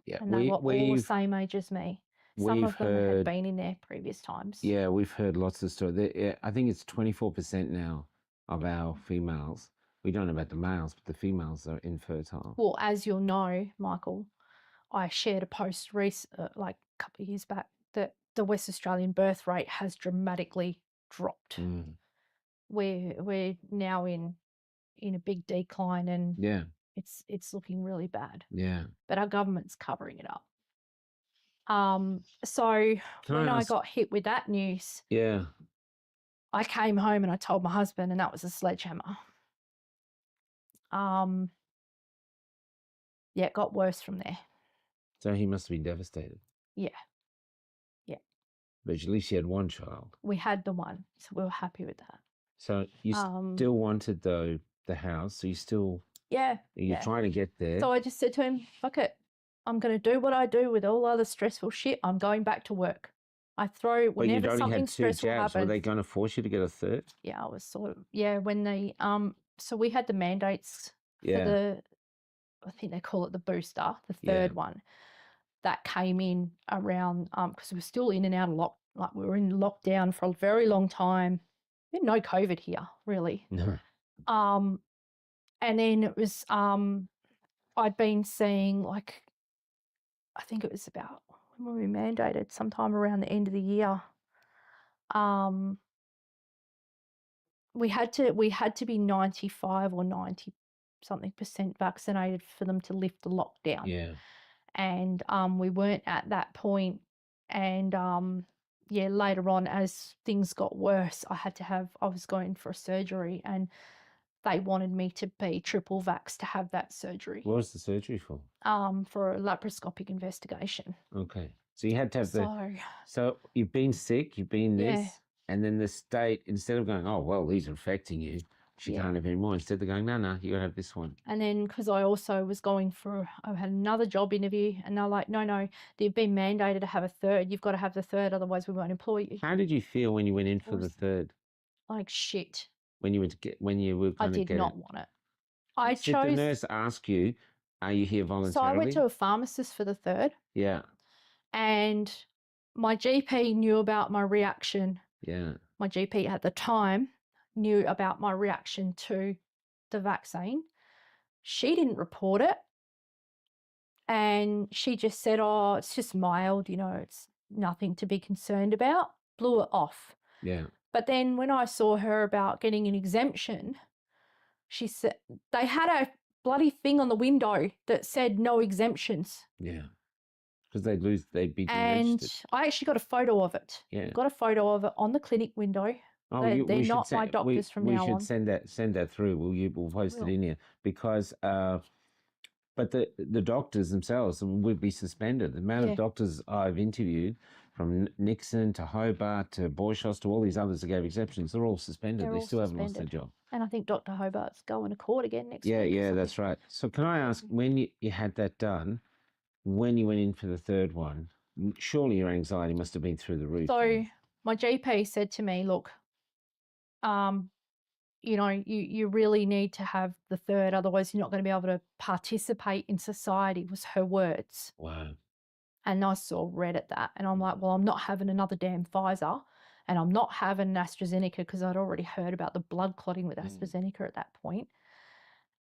Yeah. And they were all the same age as me. Some of them had been in there previous times. Yeah, we've heard lots of stories. I think it's 24% now of our females. We don't know about the males, but the females are infertile. Well, as you'll know, Michael, I shared a post like a couple of years back that the West Australian birth rate has dramatically dropped. We're now in a big decline, and it's looking really bad. Yeah. But our government's covering it up. So when I got hit with that news, I came home and I told my husband, and that was a sledgehammer. It got worse from there. So he must have been devastated. Yeah. But at least you had one child. We had the one, so we were happy with that. So you still wanted, though, the house, so you still Yeah. You're trying to get there. So I just said to him, fuck it. I'm going to do what I do with all other stressful shit. I'm going back to work. I throw But you'd whenever only something had 2 stressful jabs. happens. Were they going to force you to get a third? Yeah, I was sort of, when they, so we had the mandates for Yeah. I think they call it the booster, the third one, that came in around, because we were still in and out of we were in lockdown for a very long time. We had no COVID here, really. No. And then it was, I'd been seeing, like, I think it was about when we mandated, sometime around the end of the year. We had to be 95 or 90 something % vaccinated for them to lift the lockdown. Yeah. And we weren't at that point. And later on, as things got worse, I was going for a surgery, and they wanted me to be triple vax to have that surgery. What was the surgery for? For a laparoscopic investigation. Okay. So you had to have So you've been sick, you've been this, Yeah. and then the state, instead of going, oh, well, these are affecting you, she can't have any more. Instead, they're going, no, you got to have this one. And then, because I also was I had another job interview, and they're like, no, you've been mandated to have a third. You've got to have the third, otherwise we won't employ you. How did you feel when you went in for the third? Like shit. When you were I did not want it. Did the nurse ask you, are you here voluntarily? So I went to a pharmacist for the third. Yeah. And my GP knew about my reaction. Yeah. My GP at the time knew about my reaction to the vaccine. She didn't report it. And she just said, oh, it's just mild, it's nothing to be concerned about. Blew it off. Yeah. But then when I saw her about getting an exemption, she said they had a bloody thing on the window that said no exemptions. Yeah. Because they'd be deregistered. And I actually got a photo of it. Yeah. Got a photo of it on the clinic window. Oh, they're not my doctors from now on. We should send that through. We'll post it in here, because but the doctors themselves would be suspended. The amount of doctors I've interviewed, from Nixon to Hobart to Borchos to all these others that gave exceptions, they're all suspended. They still haven't lost their job. And I think Dr. Hobart's going to court again next week. Yeah, that's right. So can I ask, when you had that done, when you went in for the third one, surely your anxiety must have been through the roof. So my GP said to me, look, you really need to have the third, otherwise you're not going to be able to participate in society, was her words. Wow. And I sort of read at that, and I'm like, well, I'm not having another damn Pfizer, and I'm not having AstraZeneca, because I'd already heard about the blood clotting with AstraZeneca at that point.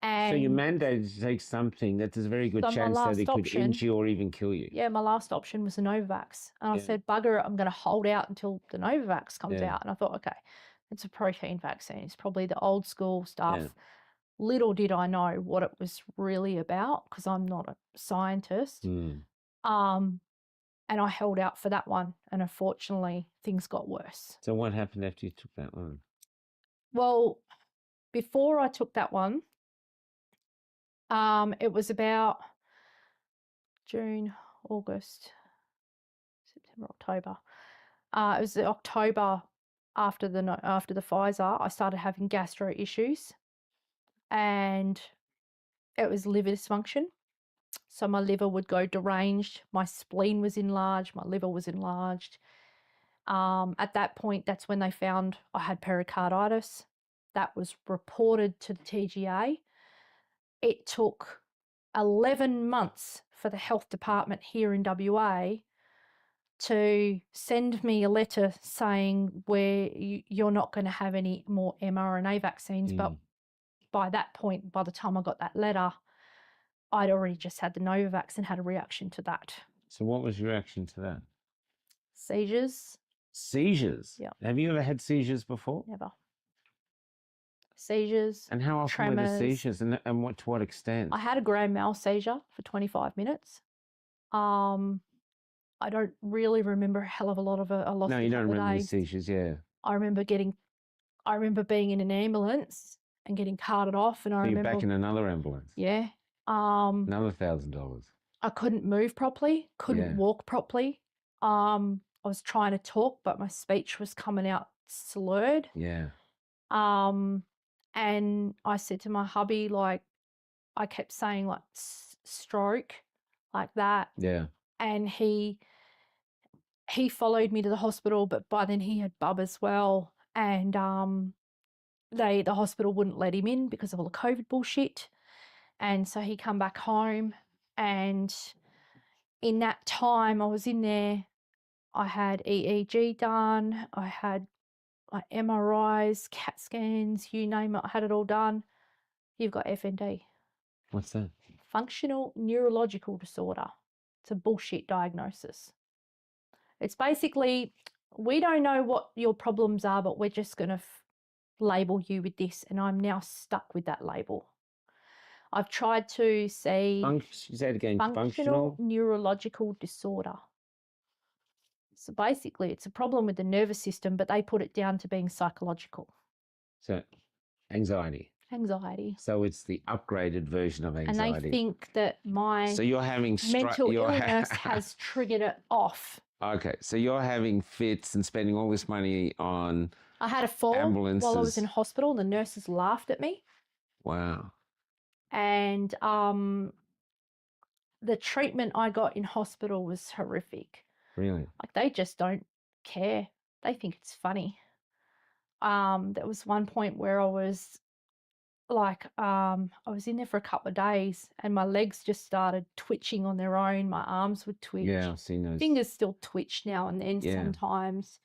And so you're mandated to take something that there's a very good chance that it could injure you or even kill you. Yeah, my last option was the Novavax. And I said, bugger it, I'm going to hold out until the Novavax comes out. And I thought, okay, it's a protein vaccine. It's probably the old school stuff. Yeah. Little did I know what it was really about, because I'm not a scientist. And I held out for that one. And unfortunately, things got worse. So what happened after you took that one? Well, before I took that one, it was about June, August, September, October. It was October after the Pfizer. I started having gastro issues, and it was liver dysfunction. So my liver would go deranged. My spleen was enlarged. My liver was enlarged. At that point, that's when they found I had pericarditis. That was reported to the TGA. It took 11 months for the health department here in WA to send me a letter saying you're not going to have any more mRNA vaccines. But by that point, by the time I got that letter, I'd already just had the Novavax and had a reaction to that. So what was your reaction to that? Seizures. Seizures? Yeah. Have you ever had seizures before? Never. Seizures. And how often were the seizures, and to what extent? I had a grand mal seizure for 25 minutes. I don't really remember a hell of a lot of it. No, you don't remember the seizures, yeah. I remember being in an ambulance and getting carted off, and You're back in another ambulance. Yeah. Another $1,000. I couldn't move properly, couldn't walk properly. I was trying to talk, but my speech was coming out slurred. Yeah. And I said to my hubby, like, I kept saying like stroke, like that. Yeah. And he followed me to the hospital, but by then he had bub as well. And the hospital wouldn't let him in because of all the COVID bullshit. And so he come back home, and in that time I was in there, I had EEG done, I had like MRIs, CAT scans, you name it, I had it all done. You've got FND. What's that? Functional neurological disorder. It's a bullshit diagnosis. It's basically, we don't know what your problems are, but we're just going to label you with this, and I'm now stuck with that label. I've tried to say Say it again. functional neurological disorder. So basically, it's a problem with the nervous system, but they put it down to being psychological. So anxiety. Anxiety. So it's the upgraded version of anxiety. And they think that my so you're having mental illness has triggered it off. Okay, so you're having fits and spending all this money on I had a fall ambulances. While I was in hospital. The nurses laughed at me. Wow. And the treatment I got in hospital was horrific. Really? Like, they just don't care. They think it's funny. There was one point where I was like, I was in there for a couple of days, and my legs just started twitching on their own. My arms would twitch. Yeah, I've seen those. Fingers still twitch now and then sometimes.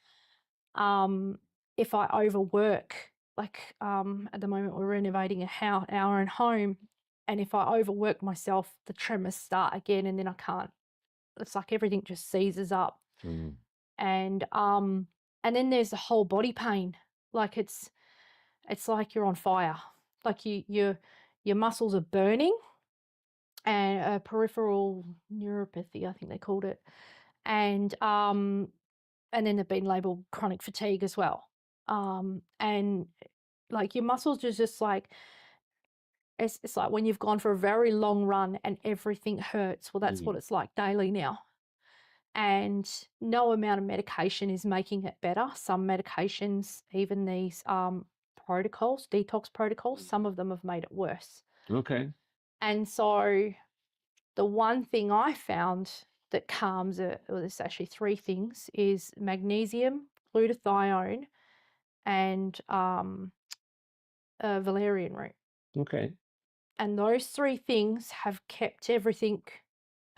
If I overwork, like at the moment we're renovating our own home, and if I overwork myself, the tremors start again, and then I can't. It's like everything just seizes up. And then there's the whole body pain. Like it's like you're on fire. Like your muscles are burning, and peripheral neuropathy, I think they called it. And then they've been labeled chronic fatigue as well. And like your muscles are just like, it's like when you've gone for a very long run and everything hurts. Well, that's what it's like daily now. And no amount of medication is making it better. Some medications, even these protocols, detox protocols, some of them have made it worse. Okay. And so the one thing I found that calms it, well, there's actually three things, is magnesium, glutathione, and valerian root. Okay. And those three things have kept everything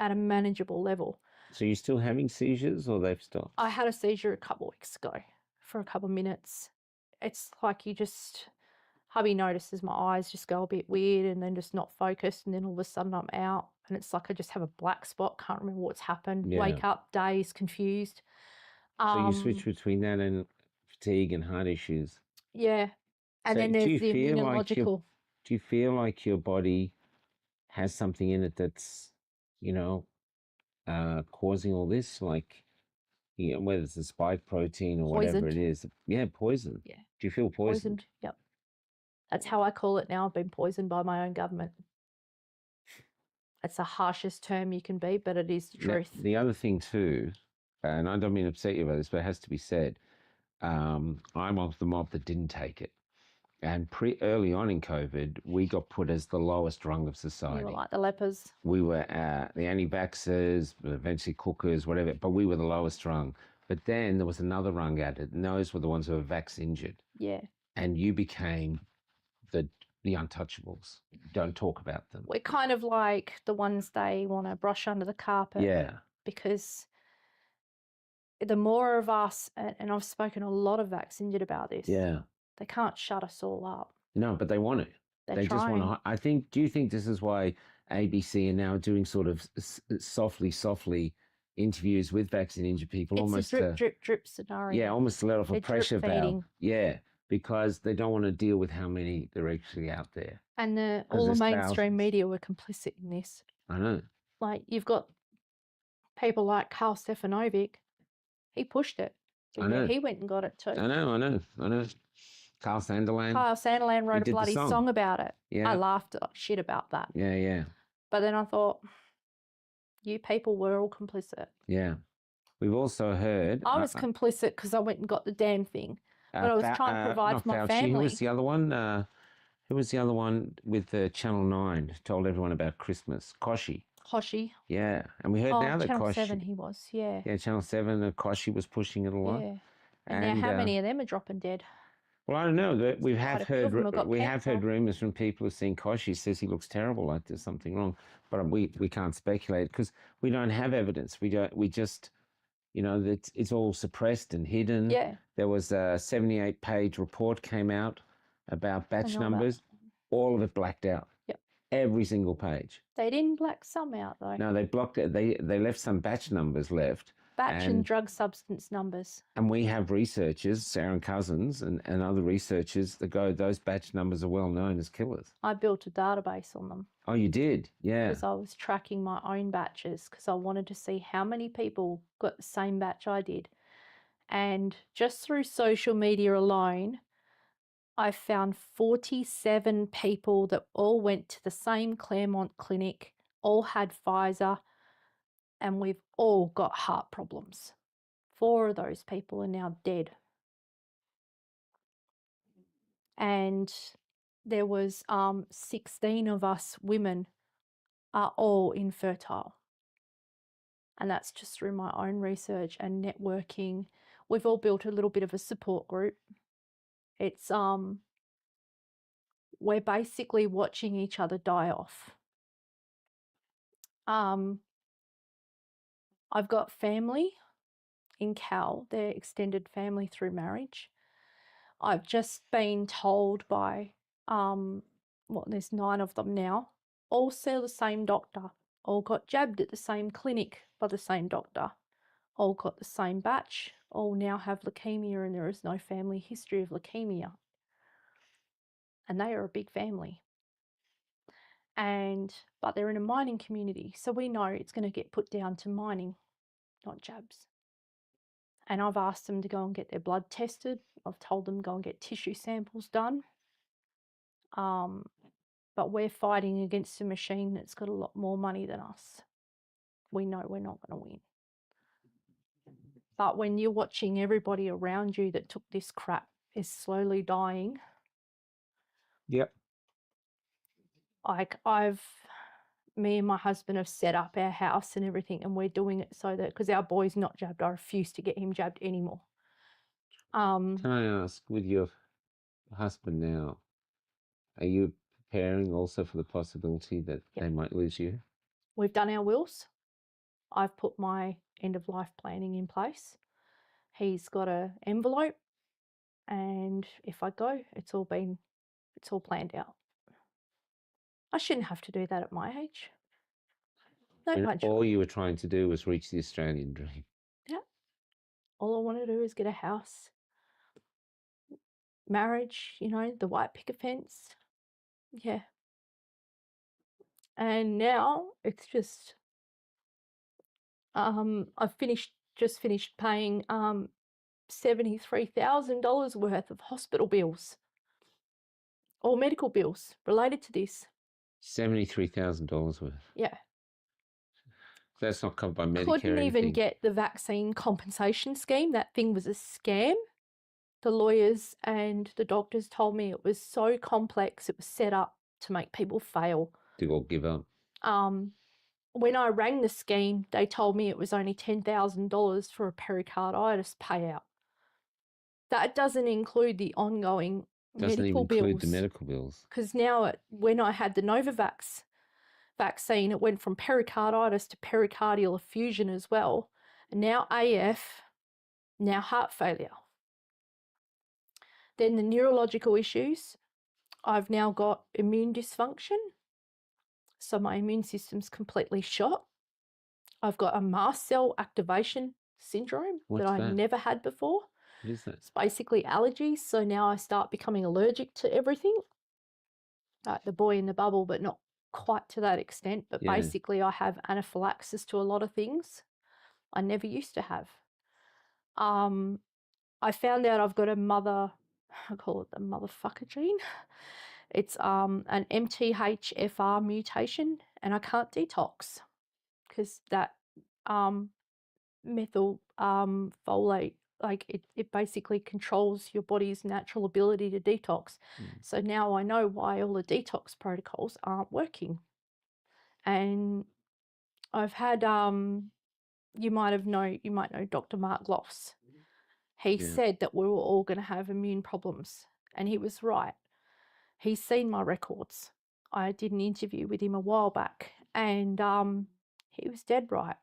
at a manageable level. So you're still having seizures, or they've stopped? I had a seizure a couple of weeks ago for a couple of minutes. It's like hubby notices my eyes just go a bit weird and then just not focused, and then all of a sudden I'm out, and it's like I just have a black spot, can't remember what's happened, wake up, dazed, confused. So you switch between that and fatigue and heart issues? Yeah. And so then there's the immunological. Do you feel like your body has something in it that's, causing all this? Like, whether it's a spike protein or Poisoned. whatever it is. Yeah, poison. Yeah. Do you feel poisoned? Yep. That's how I call it now. I've been poisoned by my own government. It's the harshest term you can be, but it is the truth. The other thing too, and I don't mean to upset you about this, but it has to be said, I'm of the mob that didn't take it. And early on in COVID, we got put as the lowest rung of society. We were like the lepers. We were the anti-vaxxers, eventually cookers, whatever, but we were the lowest rung. But then there was another rung added, and those were the ones who were vax injured. Yeah. And you became the untouchables. Don't talk about them. We're kind of like the ones they want to brush under the carpet. Yeah. Because the more of us, and I've spoken a lot of vax injured about this. Yeah. They can't shut us all up. No, but they want to. They just want to. Do you think this is why ABC are now doing sort of softly interviews with vaccine injured people? It's almost a drip scenario. Yeah, almost to let off a pressure valve. Feeding. Yeah, because they don't want to deal with how many there are actually out there. And all the mainstream media were complicit in this. I know. Like, you've got people like Karl Stefanovic. He pushed it. I know. He went and got it too. I know. Karl Sanderland. Karl Sanderland wrote a bloody song about it. Yeah. I laughed shit about that. Yeah. But then I thought, you people were all complicit. Yeah. We've also heard... I was complicit because I went and got the damn thing. But I was trying to provide for my family. Who was the other one? Who was the other one with Channel 9? Told everyone about Christmas. Koshi. Koshi. Yeah. And we heard now that Channel Koshi. 7 he was, yeah. Yeah, Channel 7, Koshi was pushing it a lot. Yeah. And now how many of them are dropping dead? Well, I don't know. We have heard rumours from people who've seen Koshi says he looks terrible, like there's something wrong. But we can't speculate because we don't have evidence. We just, you know, it's all suppressed and hidden. Yeah. There was a 78-page report came out about batch numbers. All of it blacked out. Yep. Every single page. They didn't black some out though. No, they blocked it. They left some batch numbers left. Batch and drug substance numbers. And we have researchers, Sarah and Cousins, and other researchers that go, those batch numbers are well known as killers. I built a database on them. Oh, you did? Yeah. Because I was tracking my own batches because I wanted to see how many people got the same batch I did. And just through social media alone, I found 47 people that all went to the same Claremont clinic, all had Pfizer, and we've all got heart problems. 4 of those people are now dead. And there was 16 of us women are all infertile. And that's just through my own research and networking. We've all built a little bit of a support group. It's we're basically watching each other die off. I've got family in Cal, they're extended family through marriage. I've just been told by, there's 9 of them now, all see the same doctor, all got jabbed at the same clinic by the same doctor, all got the same batch, all now have leukemia and there is no family history of leukemia. And they are a big family. But they're in a mining community, so we know it's going to get put down to mining, not jabs. And I've asked them to go and get their blood tested. I've told them to go and get tissue samples done. But we're fighting against a machine that's got a lot more money than us. We know we're not going to win. But when you're watching everybody around you that took this crap is slowly dying. Yep. Me and my husband have set up our house and everything, and we're doing it so that, because our boy's not jabbed, I refuse to get him jabbed anymore. Can I ask, with your husband now, are you preparing also for the possibility that they might lose you? We've done our wills. I've put my end of life planning in place. He's got an envelope, and if I go, it's all planned out. I shouldn't have to do that at my age. All you were trying to do was reach the Australian dream. Yeah. All I want to do is get a house, marriage, the white picket fence. Yeah. And now it's just, I've just finished paying $73,000 worth of hospital bills or medical bills related to this. $73,000 worth. Yeah. That's not covered by Medicare. Couldn't even get the vaccine compensation scheme. That thing was a scam. The lawyers and the doctors told me it was so complex. It was set up to make people fail. To all give up. When I rang the scheme, they told me it was only $10,000 for a pericarditis payout. That doesn't include the ongoing medical bills. Doesn't include the medical bills. Because now, when I had the Novavax vaccine, it went from pericarditis to pericardial effusion as well. And now AF, now heart failure. Then the neurological issues. I've now got immune dysfunction. So my immune system's completely shot. I've got a mast cell activation syndrome that I never had before. What is that? It's basically allergies. So now I start becoming allergic to everything. Like the boy in the bubble, but not quite to that extent. But basically I have anaphylaxis to a lot of things I never used to have. I found out I've got I call it the motherfucker gene. It's an MTHFR mutation, and I can't detox because that methyl folate like it basically controls your body's natural ability to detox. So now I know why all the detox protocols aren't working. And I've had you might know Dr. Mark Gloss. He said that we were all going to have immune problems, and he was right. He's seen my records. I did an interview with him a while back, and he was dead right.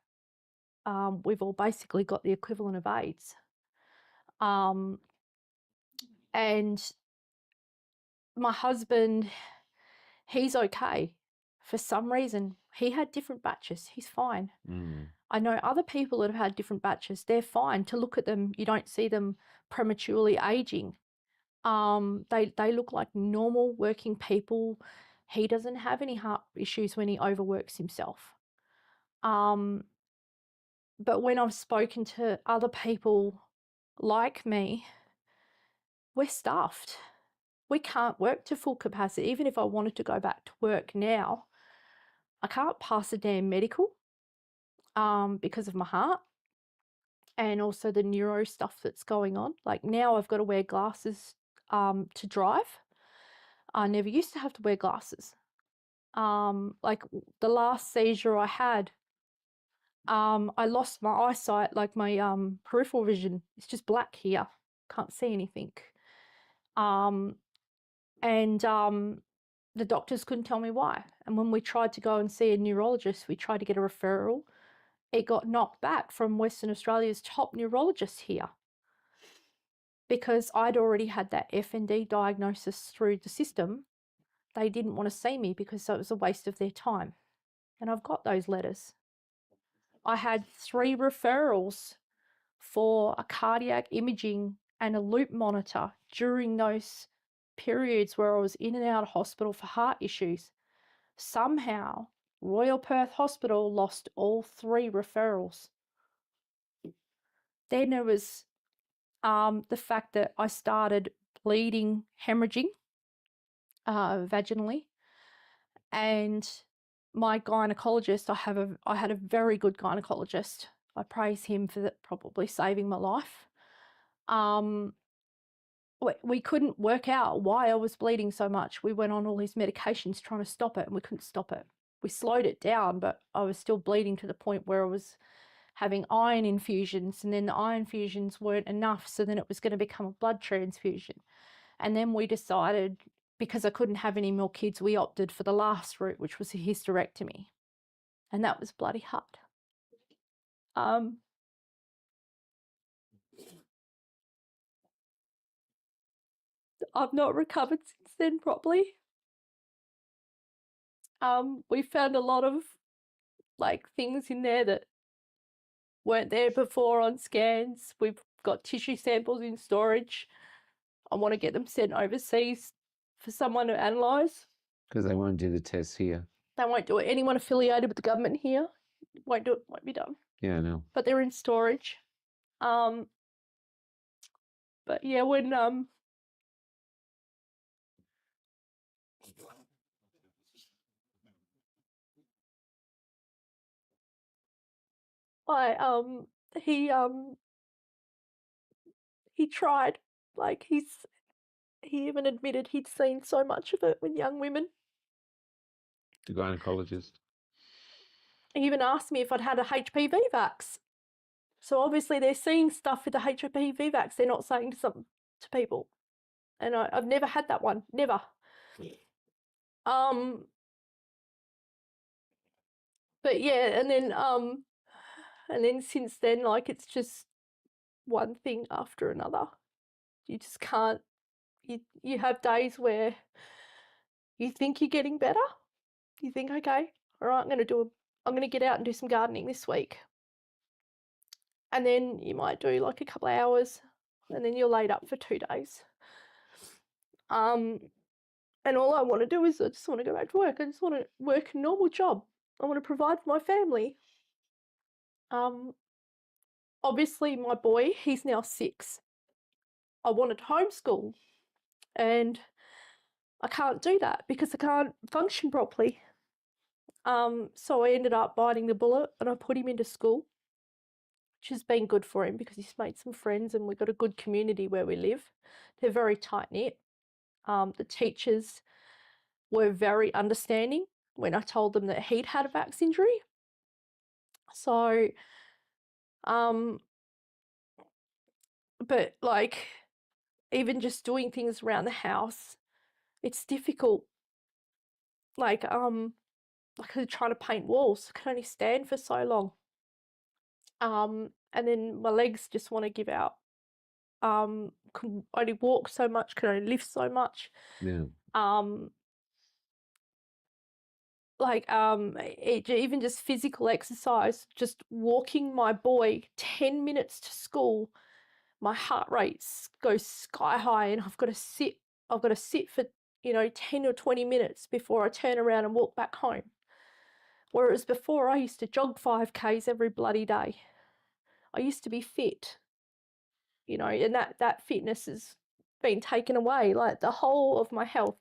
We've all basically got the equivalent of AIDS. And my husband, he's okay. For some reason, he had different batches. He's fine. I know other people that have had different batches. They're fine. To look at them, you don't see them prematurely aging. They look like normal working people. He doesn't have any heart issues when he overworks himself. But when I've spoken to other people like me, we're stuffed. We can't work to full capacity. Even if I wanted to go back to work now, I can't pass a damn medical because of my heart and also the neuro stuff that's going on. Like now I've got to wear glasses to drive. I never used to have to wear glasses. Like the last seizure I had, I lost my eyesight, like my peripheral vision. It's just black here. Can't see anything. The doctors couldn't tell me why. And when we tried to go and see a neurologist, we tried to get a referral. It got knocked back from Western Australia's top neurologist here because I'd already had that FND diagnosis through the system. They didn't want to see me because it was a waste of their time. And I've got those letters. I had 3 referrals for a cardiac imaging and a loop monitor during those periods where I was in and out of hospital for heart issues. Somehow, Royal Perth Hospital lost all 3 referrals. Then there was the fact that I started bleeding, hemorrhaging vaginally, and my gynecologist, I had a very good gynecologist. I praise him for probably saving my life. We couldn't work out why I was bleeding so much. We went on all these medications trying to stop it, and we couldn't stop it. We slowed it down, but I was still bleeding to the point where I was having iron infusions, and then the iron infusions weren't enough, so then it was going to become a blood transfusion. And then we decided, because I couldn't have any more kids, we opted for the last route, which was a hysterectomy. And that was bloody hard. I've not recovered since then properly. We found a lot of like things in there that weren't there before on scans. We've got tissue samples in storage. I want to get them sent overseas for someone to analyse. Because they won't do the tests here. They won't do it. Anyone affiliated with the government here won't do it. Won't be done. Yeah, I know. But they're in storage. But yeah, when he tried, like he even admitted he'd seen so much of it with young women. The gynecologist. He even asked me if I'd had a HPV vax. So obviously they're seeing stuff with the HPV vax they're not saying to people. And I've never had that one, never. But yeah, and then since then, like, it's just one thing after another. You just can't, you have days where you think you're getting better. You think, okay, all right, I'm going to get out and do some gardening this week. And then you might do like a couple of hours and then you're laid up for 2 days. And all I want to do is I just want to go back to work. I just want to work a normal job. I want to provide for my family. Obviously my boy, he's now 6. I wanted to homeschool and I can't do that because I can't function properly. So I ended up biting the bullet and I put him into school. which has been good for him because he's made some friends and we've got a good community where we live. They're very tight-knit. The teachers were very understanding when I told them that he'd had a vax injury. So, but like, even just doing things around the house, it's difficult. Like trying to paint walls, I can only stand for so long. And then my legs just want to give out. Can only walk so much, can only lift so much. Yeah. Even just physical exercise, just walking my boy 10 minutes to school, my heart rate goes sky high and I've got to sit for 10 or 20 minutes before I turn around and walk back home. Whereas before I used to jog 5Ks every bloody day. I used to be fit, and that fitness has been taken away. Like the whole of my health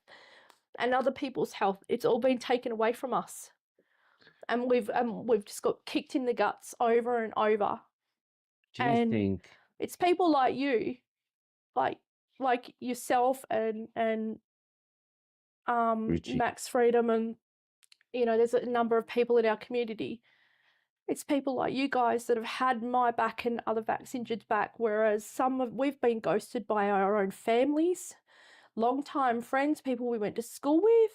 and other people's health, it's all been taken away from us. And we've just got kicked in the guts over and over. Do you think it's people like you, like yourself and Richie. Max Freedom, and there's a number of people in our community. It's people like you guys that have had my back and other vax injured's back, whereas we've been ghosted by our own families, long-time friends, people we went to school with.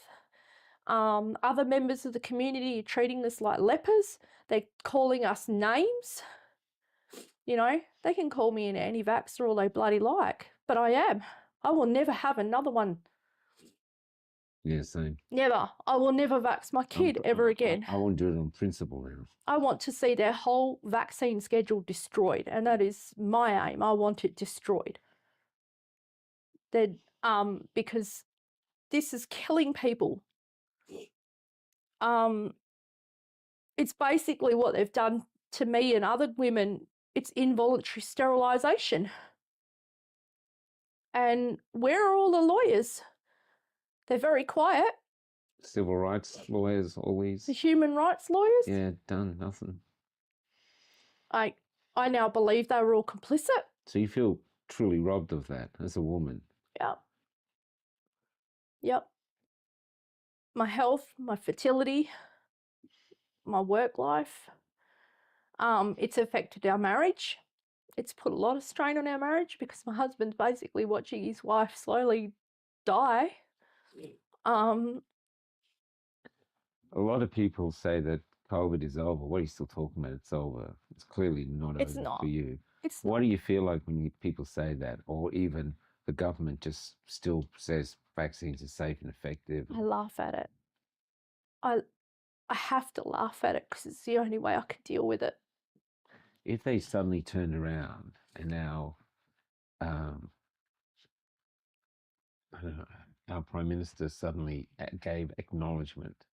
Other members of the community are treating us like lepers. They're calling us names. They can call me an anti-vaxxer all they bloody like, but I am. I will never have another one. Yeah, same. Never. I will never vax my kid ever again. I won't do it on principle now. I want to see their whole vaccine schedule destroyed, and that is my aim. I want it destroyed. Because this is killing people. It's basically what they've done to me and other women. It's involuntary sterilisation. And where are all the lawyers? They're very quiet. Civil rights lawyers, all these. The human rights lawyers? Yeah, done nothing. I now believe they were all complicit. So you feel truly robbed of that as a woman? Yep. My health, my fertility, my work life. It's affected our marriage. It's put a lot of strain on our marriage because my husband's basically watching his wife slowly die. A lot of people say that COVID is over. What are you still talking about? It's over. It's clearly not over for you. What do you feel like when people say that, or even the government just still says vaccines are safe and effective? I laugh at it. I have to laugh at it because it's the only way I can deal with it. If they suddenly turned around and now, I don't know, our Prime Minister suddenly gave acknowledgement,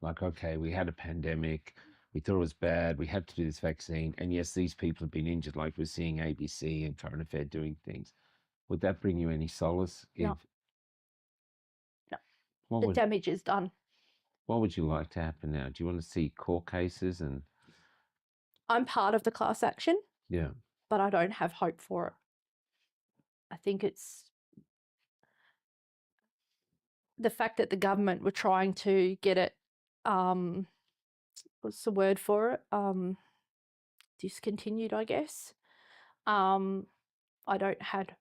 like, okay, we had a pandemic, we thought it was bad, we had to do this vaccine, and yes, these people have been injured, like we're seeing ABC and Current Affair doing things. Would that bring you any solace? No. The damage is done. What would you like to happen now? Do you want to see court cases? And I'm part of the class action. Yeah. But I don't have hope for it. I think it's the fact that the government were trying to get it, what's the word for it? Discontinued, I guess. I don't have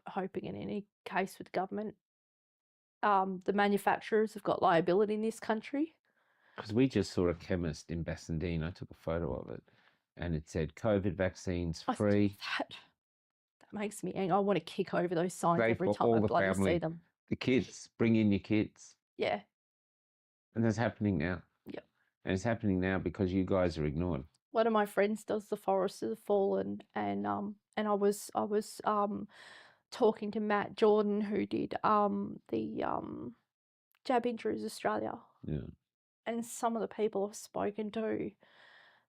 hoping in any case with government. The manufacturers have got liability in this country. Because we just saw a chemist in Bassendean. I took a photo of it, and it said COVID vaccines free. That makes me angry. I want to kick over those signs every time I bloody see them. The kids, bring in your kids. Yeah. And that's happening now. Yep. And it's happening now because you guys are ignored. One of my friends does the Forest of the Fallen, and I was talking to Matt Jordan, who did the Jab Injuries Australia. Yeah. And some of the people I've spoken to,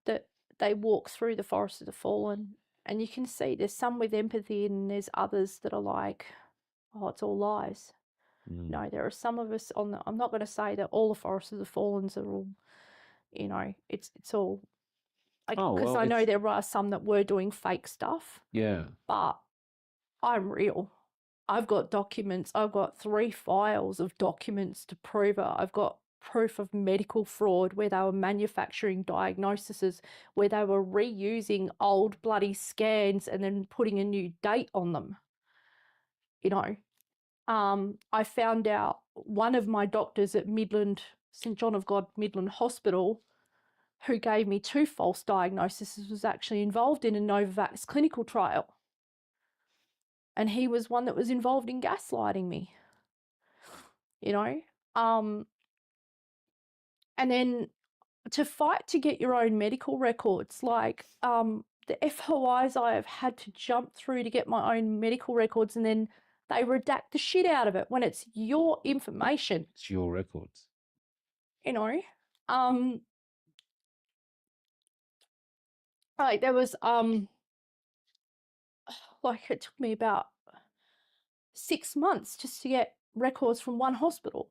that they walk through the Forest of the Fallen, and you can see there's some with empathy and there's others that are like, oh, it's all lies. No, there are some of us I'm not going to say that all the Forest of the Fallens are all, it's all Because I know there are some that were doing fake stuff. Yeah. But I'm real. I've got documents. I've got 3 files of documents to prove it. I've got proof of medical fraud where they were manufacturing diagnoses, where they were reusing old bloody scans and then putting a new date on them. You know, I found out one of my doctors at St John of God Midland Hospital, who gave me 2 false diagnoses, was actually involved in a Novavax clinical trial. And he was one that was involved in gaslighting me, you know. And then to fight to get your own medical records, like the FOIs I have had to jump through to get my own medical records, and then they redact the shit out of it when it's your information. It's your records. You know, like there was like it took me about 6 months just to get records from one hospital.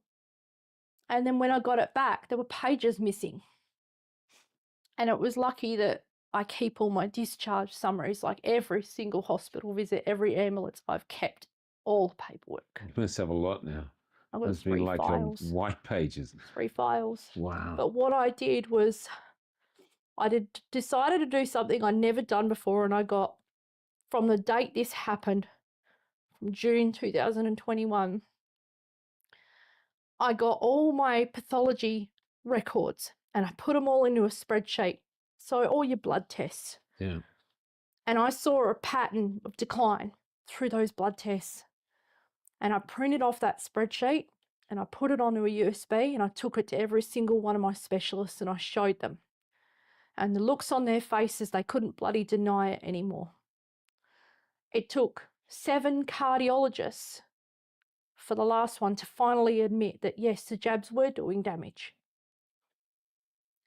And then when I got it back, there were pages missing. And it was lucky that I keep all my discharge summaries, like every single hospital visit, every ambulance, I've kept all the paperwork. You must have a lot now. I've got Must 3 be like files. White pages. 3 files. Wow. But what I did was decided to do something I'd never done before, and I got, from the date this happened, from June 2021, I got all my pathology records and I put them all into a spreadsheet. So all your blood tests. Yeah. And I saw a pattern of decline through those blood tests. And I printed off that spreadsheet and I put it onto a USB and I took it to every single one of my specialists and I showed them. And the looks on their faces, they couldn't bloody deny it anymore. It took 7 cardiologists for the last one to finally admit that, yes, the jabs were doing damage.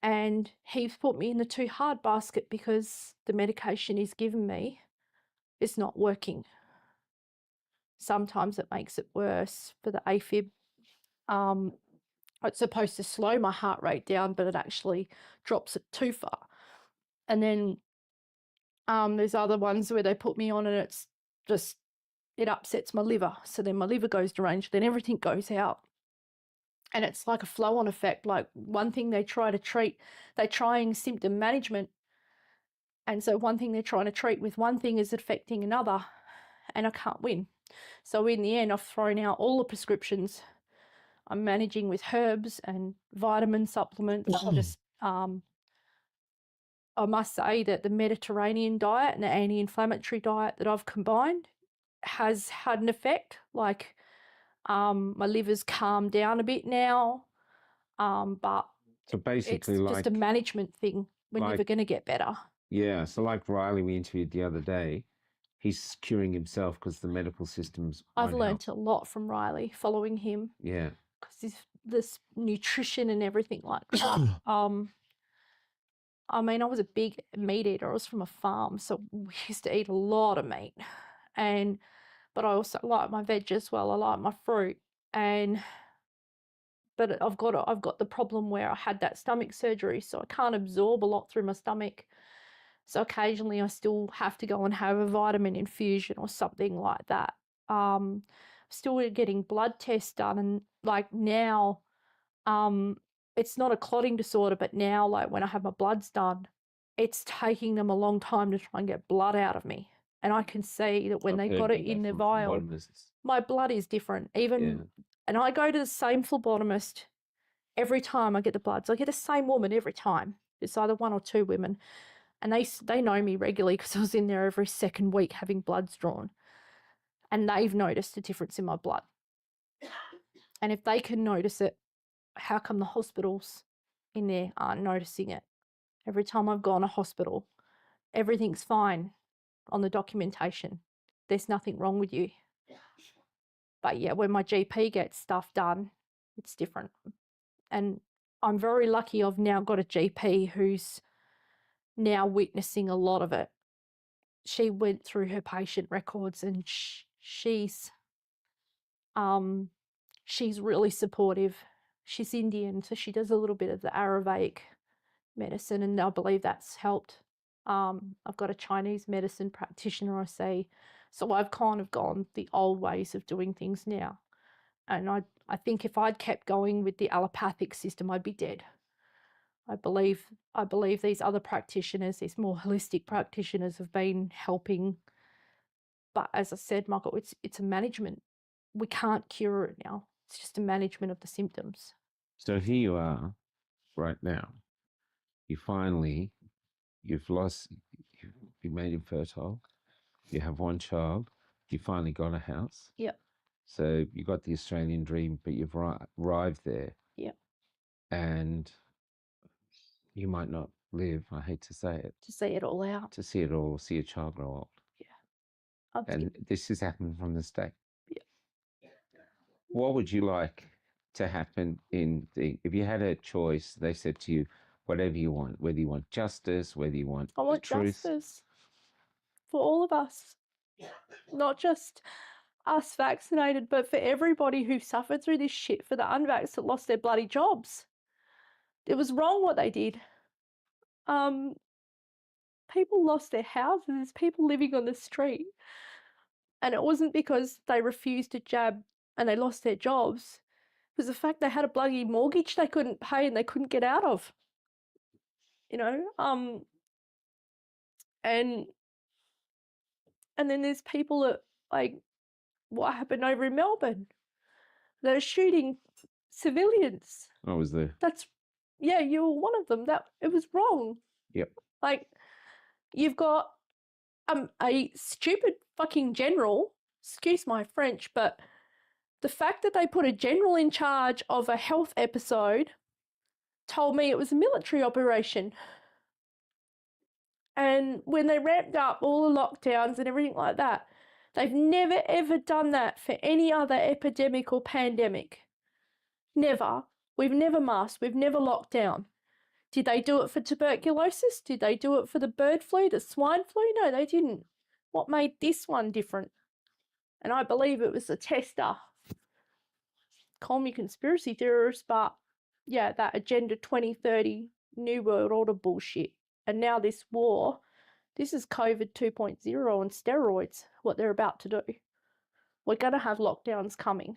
And he's put me in the too hard basket because the medication he's given me is not working. Sometimes it makes it worse for the AFib. It's supposed to slow my heart rate down, but it actually drops it too far. And then there's other ones where they put me on and it's just, it upsets my liver. So then my liver goes deranged, then everything goes out. And it's like a flow-on effect. Like one thing they try to treat, they're trying symptom management. And so one thing they're trying to treat with one thing is affecting another, and I can't win. So in the end, I've thrown out all the prescriptions. I'm managing with herbs and vitamin supplements. I just, I must say that the Mediterranean diet and the anti-inflammatory diet that I've combined has had an effect. Like, my liver's calmed down a bit now, but so basically, it's just a management thing. We're never going to get better. Yeah, so like Riley we interviewed the other day, he's curing himself because the medical system's I've learnt a lot from Riley following him. Yeah. Because this nutrition and everything like that. I mean, I was a big meat eater. I was from a farm, so we used to eat a lot of meat. But I also like my veg as well. I like my fruit. But I've got the problem where I had that stomach surgery, so I can't absorb a lot through my stomach. So occasionally I still have to go and have a vitamin infusion or something like that. Still getting blood tests done, and like now, it's not a clotting disorder, but now like when I have my bloods done, it's taking them a long time to try and get blood out of me. And I can see that when they got it in the vial, my blood is different. And I go to the same phlebotomist every time I get the bloods. I get the same woman every time. It's either 1 or 2 women. And they know me regularly because I was in there every second week having bloods drawn. And they've noticed a difference in my blood. And if they can notice it, how come the hospitals in there aren't noticing it? Every time I've gone to hospital, everything's fine on the documentation. There's nothing wrong with you. But yeah, when my GP gets stuff done, it's different. And I'm very lucky I've now got a GP who's now witnessing a lot of it. She went through her patient records and she's really supportive. She's Indian, so she does a little bit of the Ayurvedic medicine, and I believe that's helped. I've got a Chinese medicine practitioner I see, so I've kind of gone the old ways of doing things now. And I think if I'd kept going with the allopathic system, I'd be dead. I believe these other practitioners, these more holistic practitioners, have been helping. But as I said, Michael, it's a management. We can't cure it now. It's just a management of the symptoms. So here you are right now. You've made infertile. You have one child. You finally got a house. Yep. So you got the Australian dream, but you've arrived there. Yep. And you might not live, I hate to say it. To see it all out. To see it all, see a child grow old. Yeah. And this has happened from the state. Yeah. What would you like to happen if you had a choice, they said to you, whatever you want, whether you want justice, whether you want I want truth. justice for all of us, not just us vaccinated, but for everybody who suffered through this shit, for the unvaxxed that lost their bloody jobs. It was wrong what they did. People lost their houses, people living on the street. And it wasn't because they refused to jab and they lost their jobs. It was the fact they had a bloody mortgage they couldn't pay and they couldn't get out of. You know? And then there's people that, like, what happened over in Melbourne? They're shooting civilians. I was there. Yeah, you were one of them. It was wrong. Yep. Like, you've got a stupid fucking general, excuse my French, but the fact that they put a general in charge of a health episode told me it was a military operation. And when they ramped up all the lockdowns and everything like that, they've never ever done that for any other epidemic or pandemic. Never. We've never masked. We've never locked down. Did they do it for tuberculosis? Did they do it for the bird flu, the swine flu? No, they didn't. What made this one different? And I believe it was the tester. Call me conspiracy theorist, but yeah, that Agenda 2030 New World Order bullshit. And now this war, this is COVID 2.0 on steroids, what they're about to do. We're going to have lockdowns coming.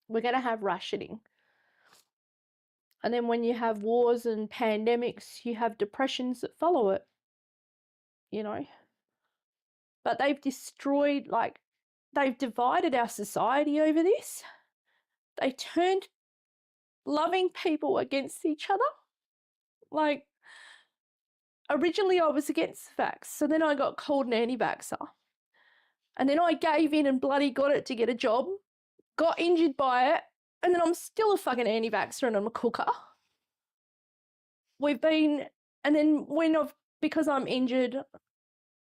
We're going to have rationing. And then when you have wars and pandemics, you have depressions that follow it, you know. But they've destroyed, they've divided our society over this. They turned loving people against each other. Like, originally I was against the vax, so then I got called an anti-vaxxer. And then I gave in and bloody got it to get a job, got injured by it, and then I'm still a fucking anti-vaxxer and I'm a cooker. And then because I'm injured,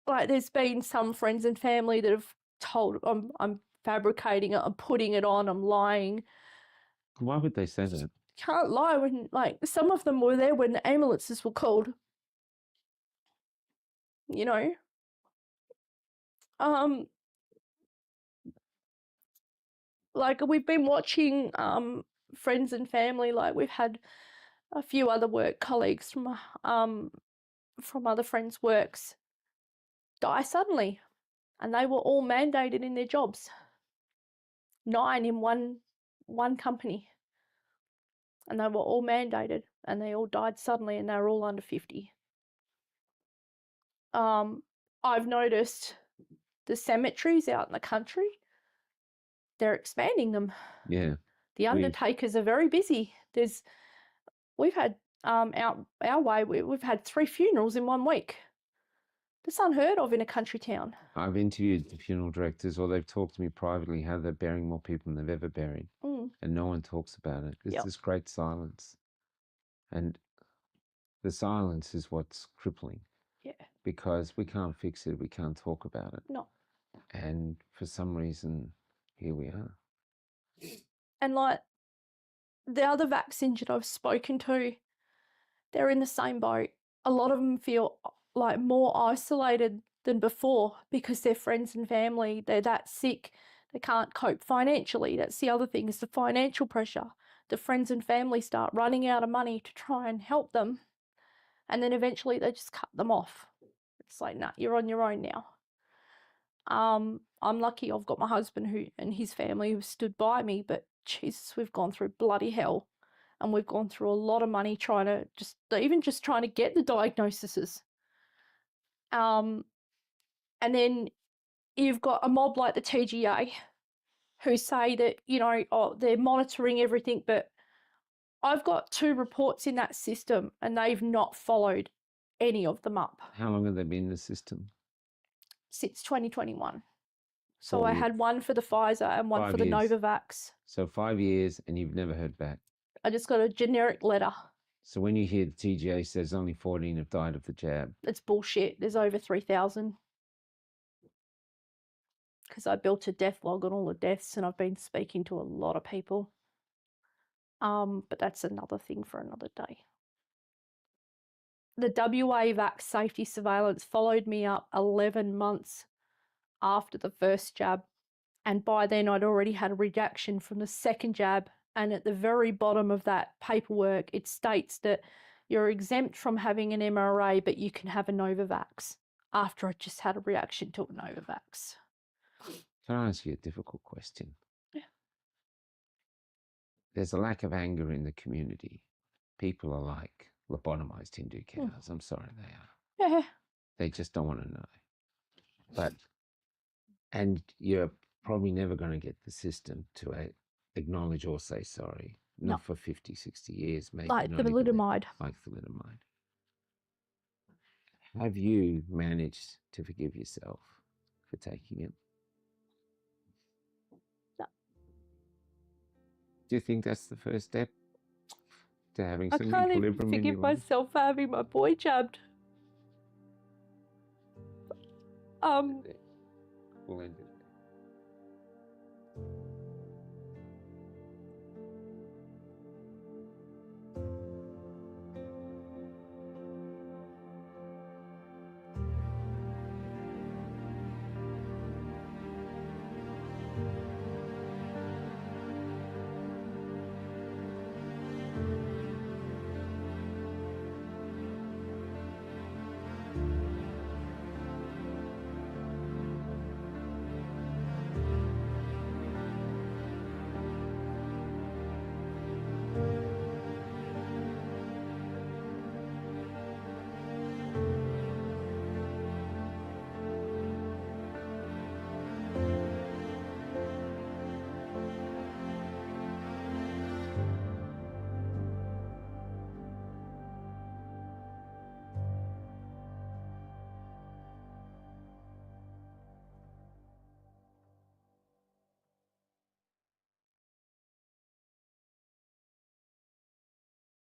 like, there's been some friends and family that have told I'm fabricating it, I'm putting it on, I'm lying. Why would they say that? Can't lie when, like, some of them were there when the ambulances were called. You know? Like, we've been watching friends and family, like, we've had a few other work colleagues from other friends' works die suddenly, and they were all mandated in their jobs. 9 in one company, and they were all mandated, and they all died suddenly, and they were all under 50. I've noticed the cemeteries out in the country, they're expanding them. Yeah. The undertakers are very busy. We've had our way, we've had 3 funerals in 1 week. That's unheard of in a country town. I've interviewed the funeral directors, or they've talked to me privately how they're burying more people than they've ever buried. And no one talks about it. There's this great silence. And the silence is what's crippling. Yeah. Because we can't fix it, we can't talk about it. No. And for some reason, here we are. And, like, the other vaccines that I've spoken to, they're in the same boat. A lot of them feel like more isolated than before because their friends and family, they're that sick, they can't cope financially. That's the other thing, is the financial pressure. the friends and family start running out of money to try and help them. And then eventually they just cut them off. It's like, nah, you're on your own now. I'm lucky I've got my husband and his family who've stood by me, but Jesus, we've gone through bloody hell. And we've gone through a lot of money trying to trying to get the diagnoses. And then you've got a mob like the TGA who say that, you know, oh, they're monitoring everything, but I've got 2 reports in that system and they've not followed any of them up. How long have they been in the system? Since 2021. So I had one for the Pfizer and one for the Novavax. So 5 years and you've never heard back? I just got a generic letter. So when you hear the TGA says only 14 have died of the jab? It's bullshit. There's over 3,000. Because I built a death log on all the deaths and I've been speaking to a lot of people. But that's another thing for another day. The WA vax safety surveillance followed me up 11 months after the first jab. And by then I'd already had a reaction from the second jab. And at the very bottom of that paperwork, it states that you're exempt from having an MRA, but you can have a Novavax, after I just had a reaction to a Novavax. Can I ask you a difficult question? Yeah. There's a lack of anger in the community. People are like lobotomized Hindu cows. I'm sorry, they are. Yeah. They just don't want to know. And you're probably never going to get the system to acknowledge or say sorry. Not for 50, 60 years, maybe. Like thalidomide. Like thalidomide. Have you managed to forgive yourself for taking it? No. Do you think that's the first step to having some I can't equilibrium even in your forgive life? myself for having my boy jabbed. We'll end it.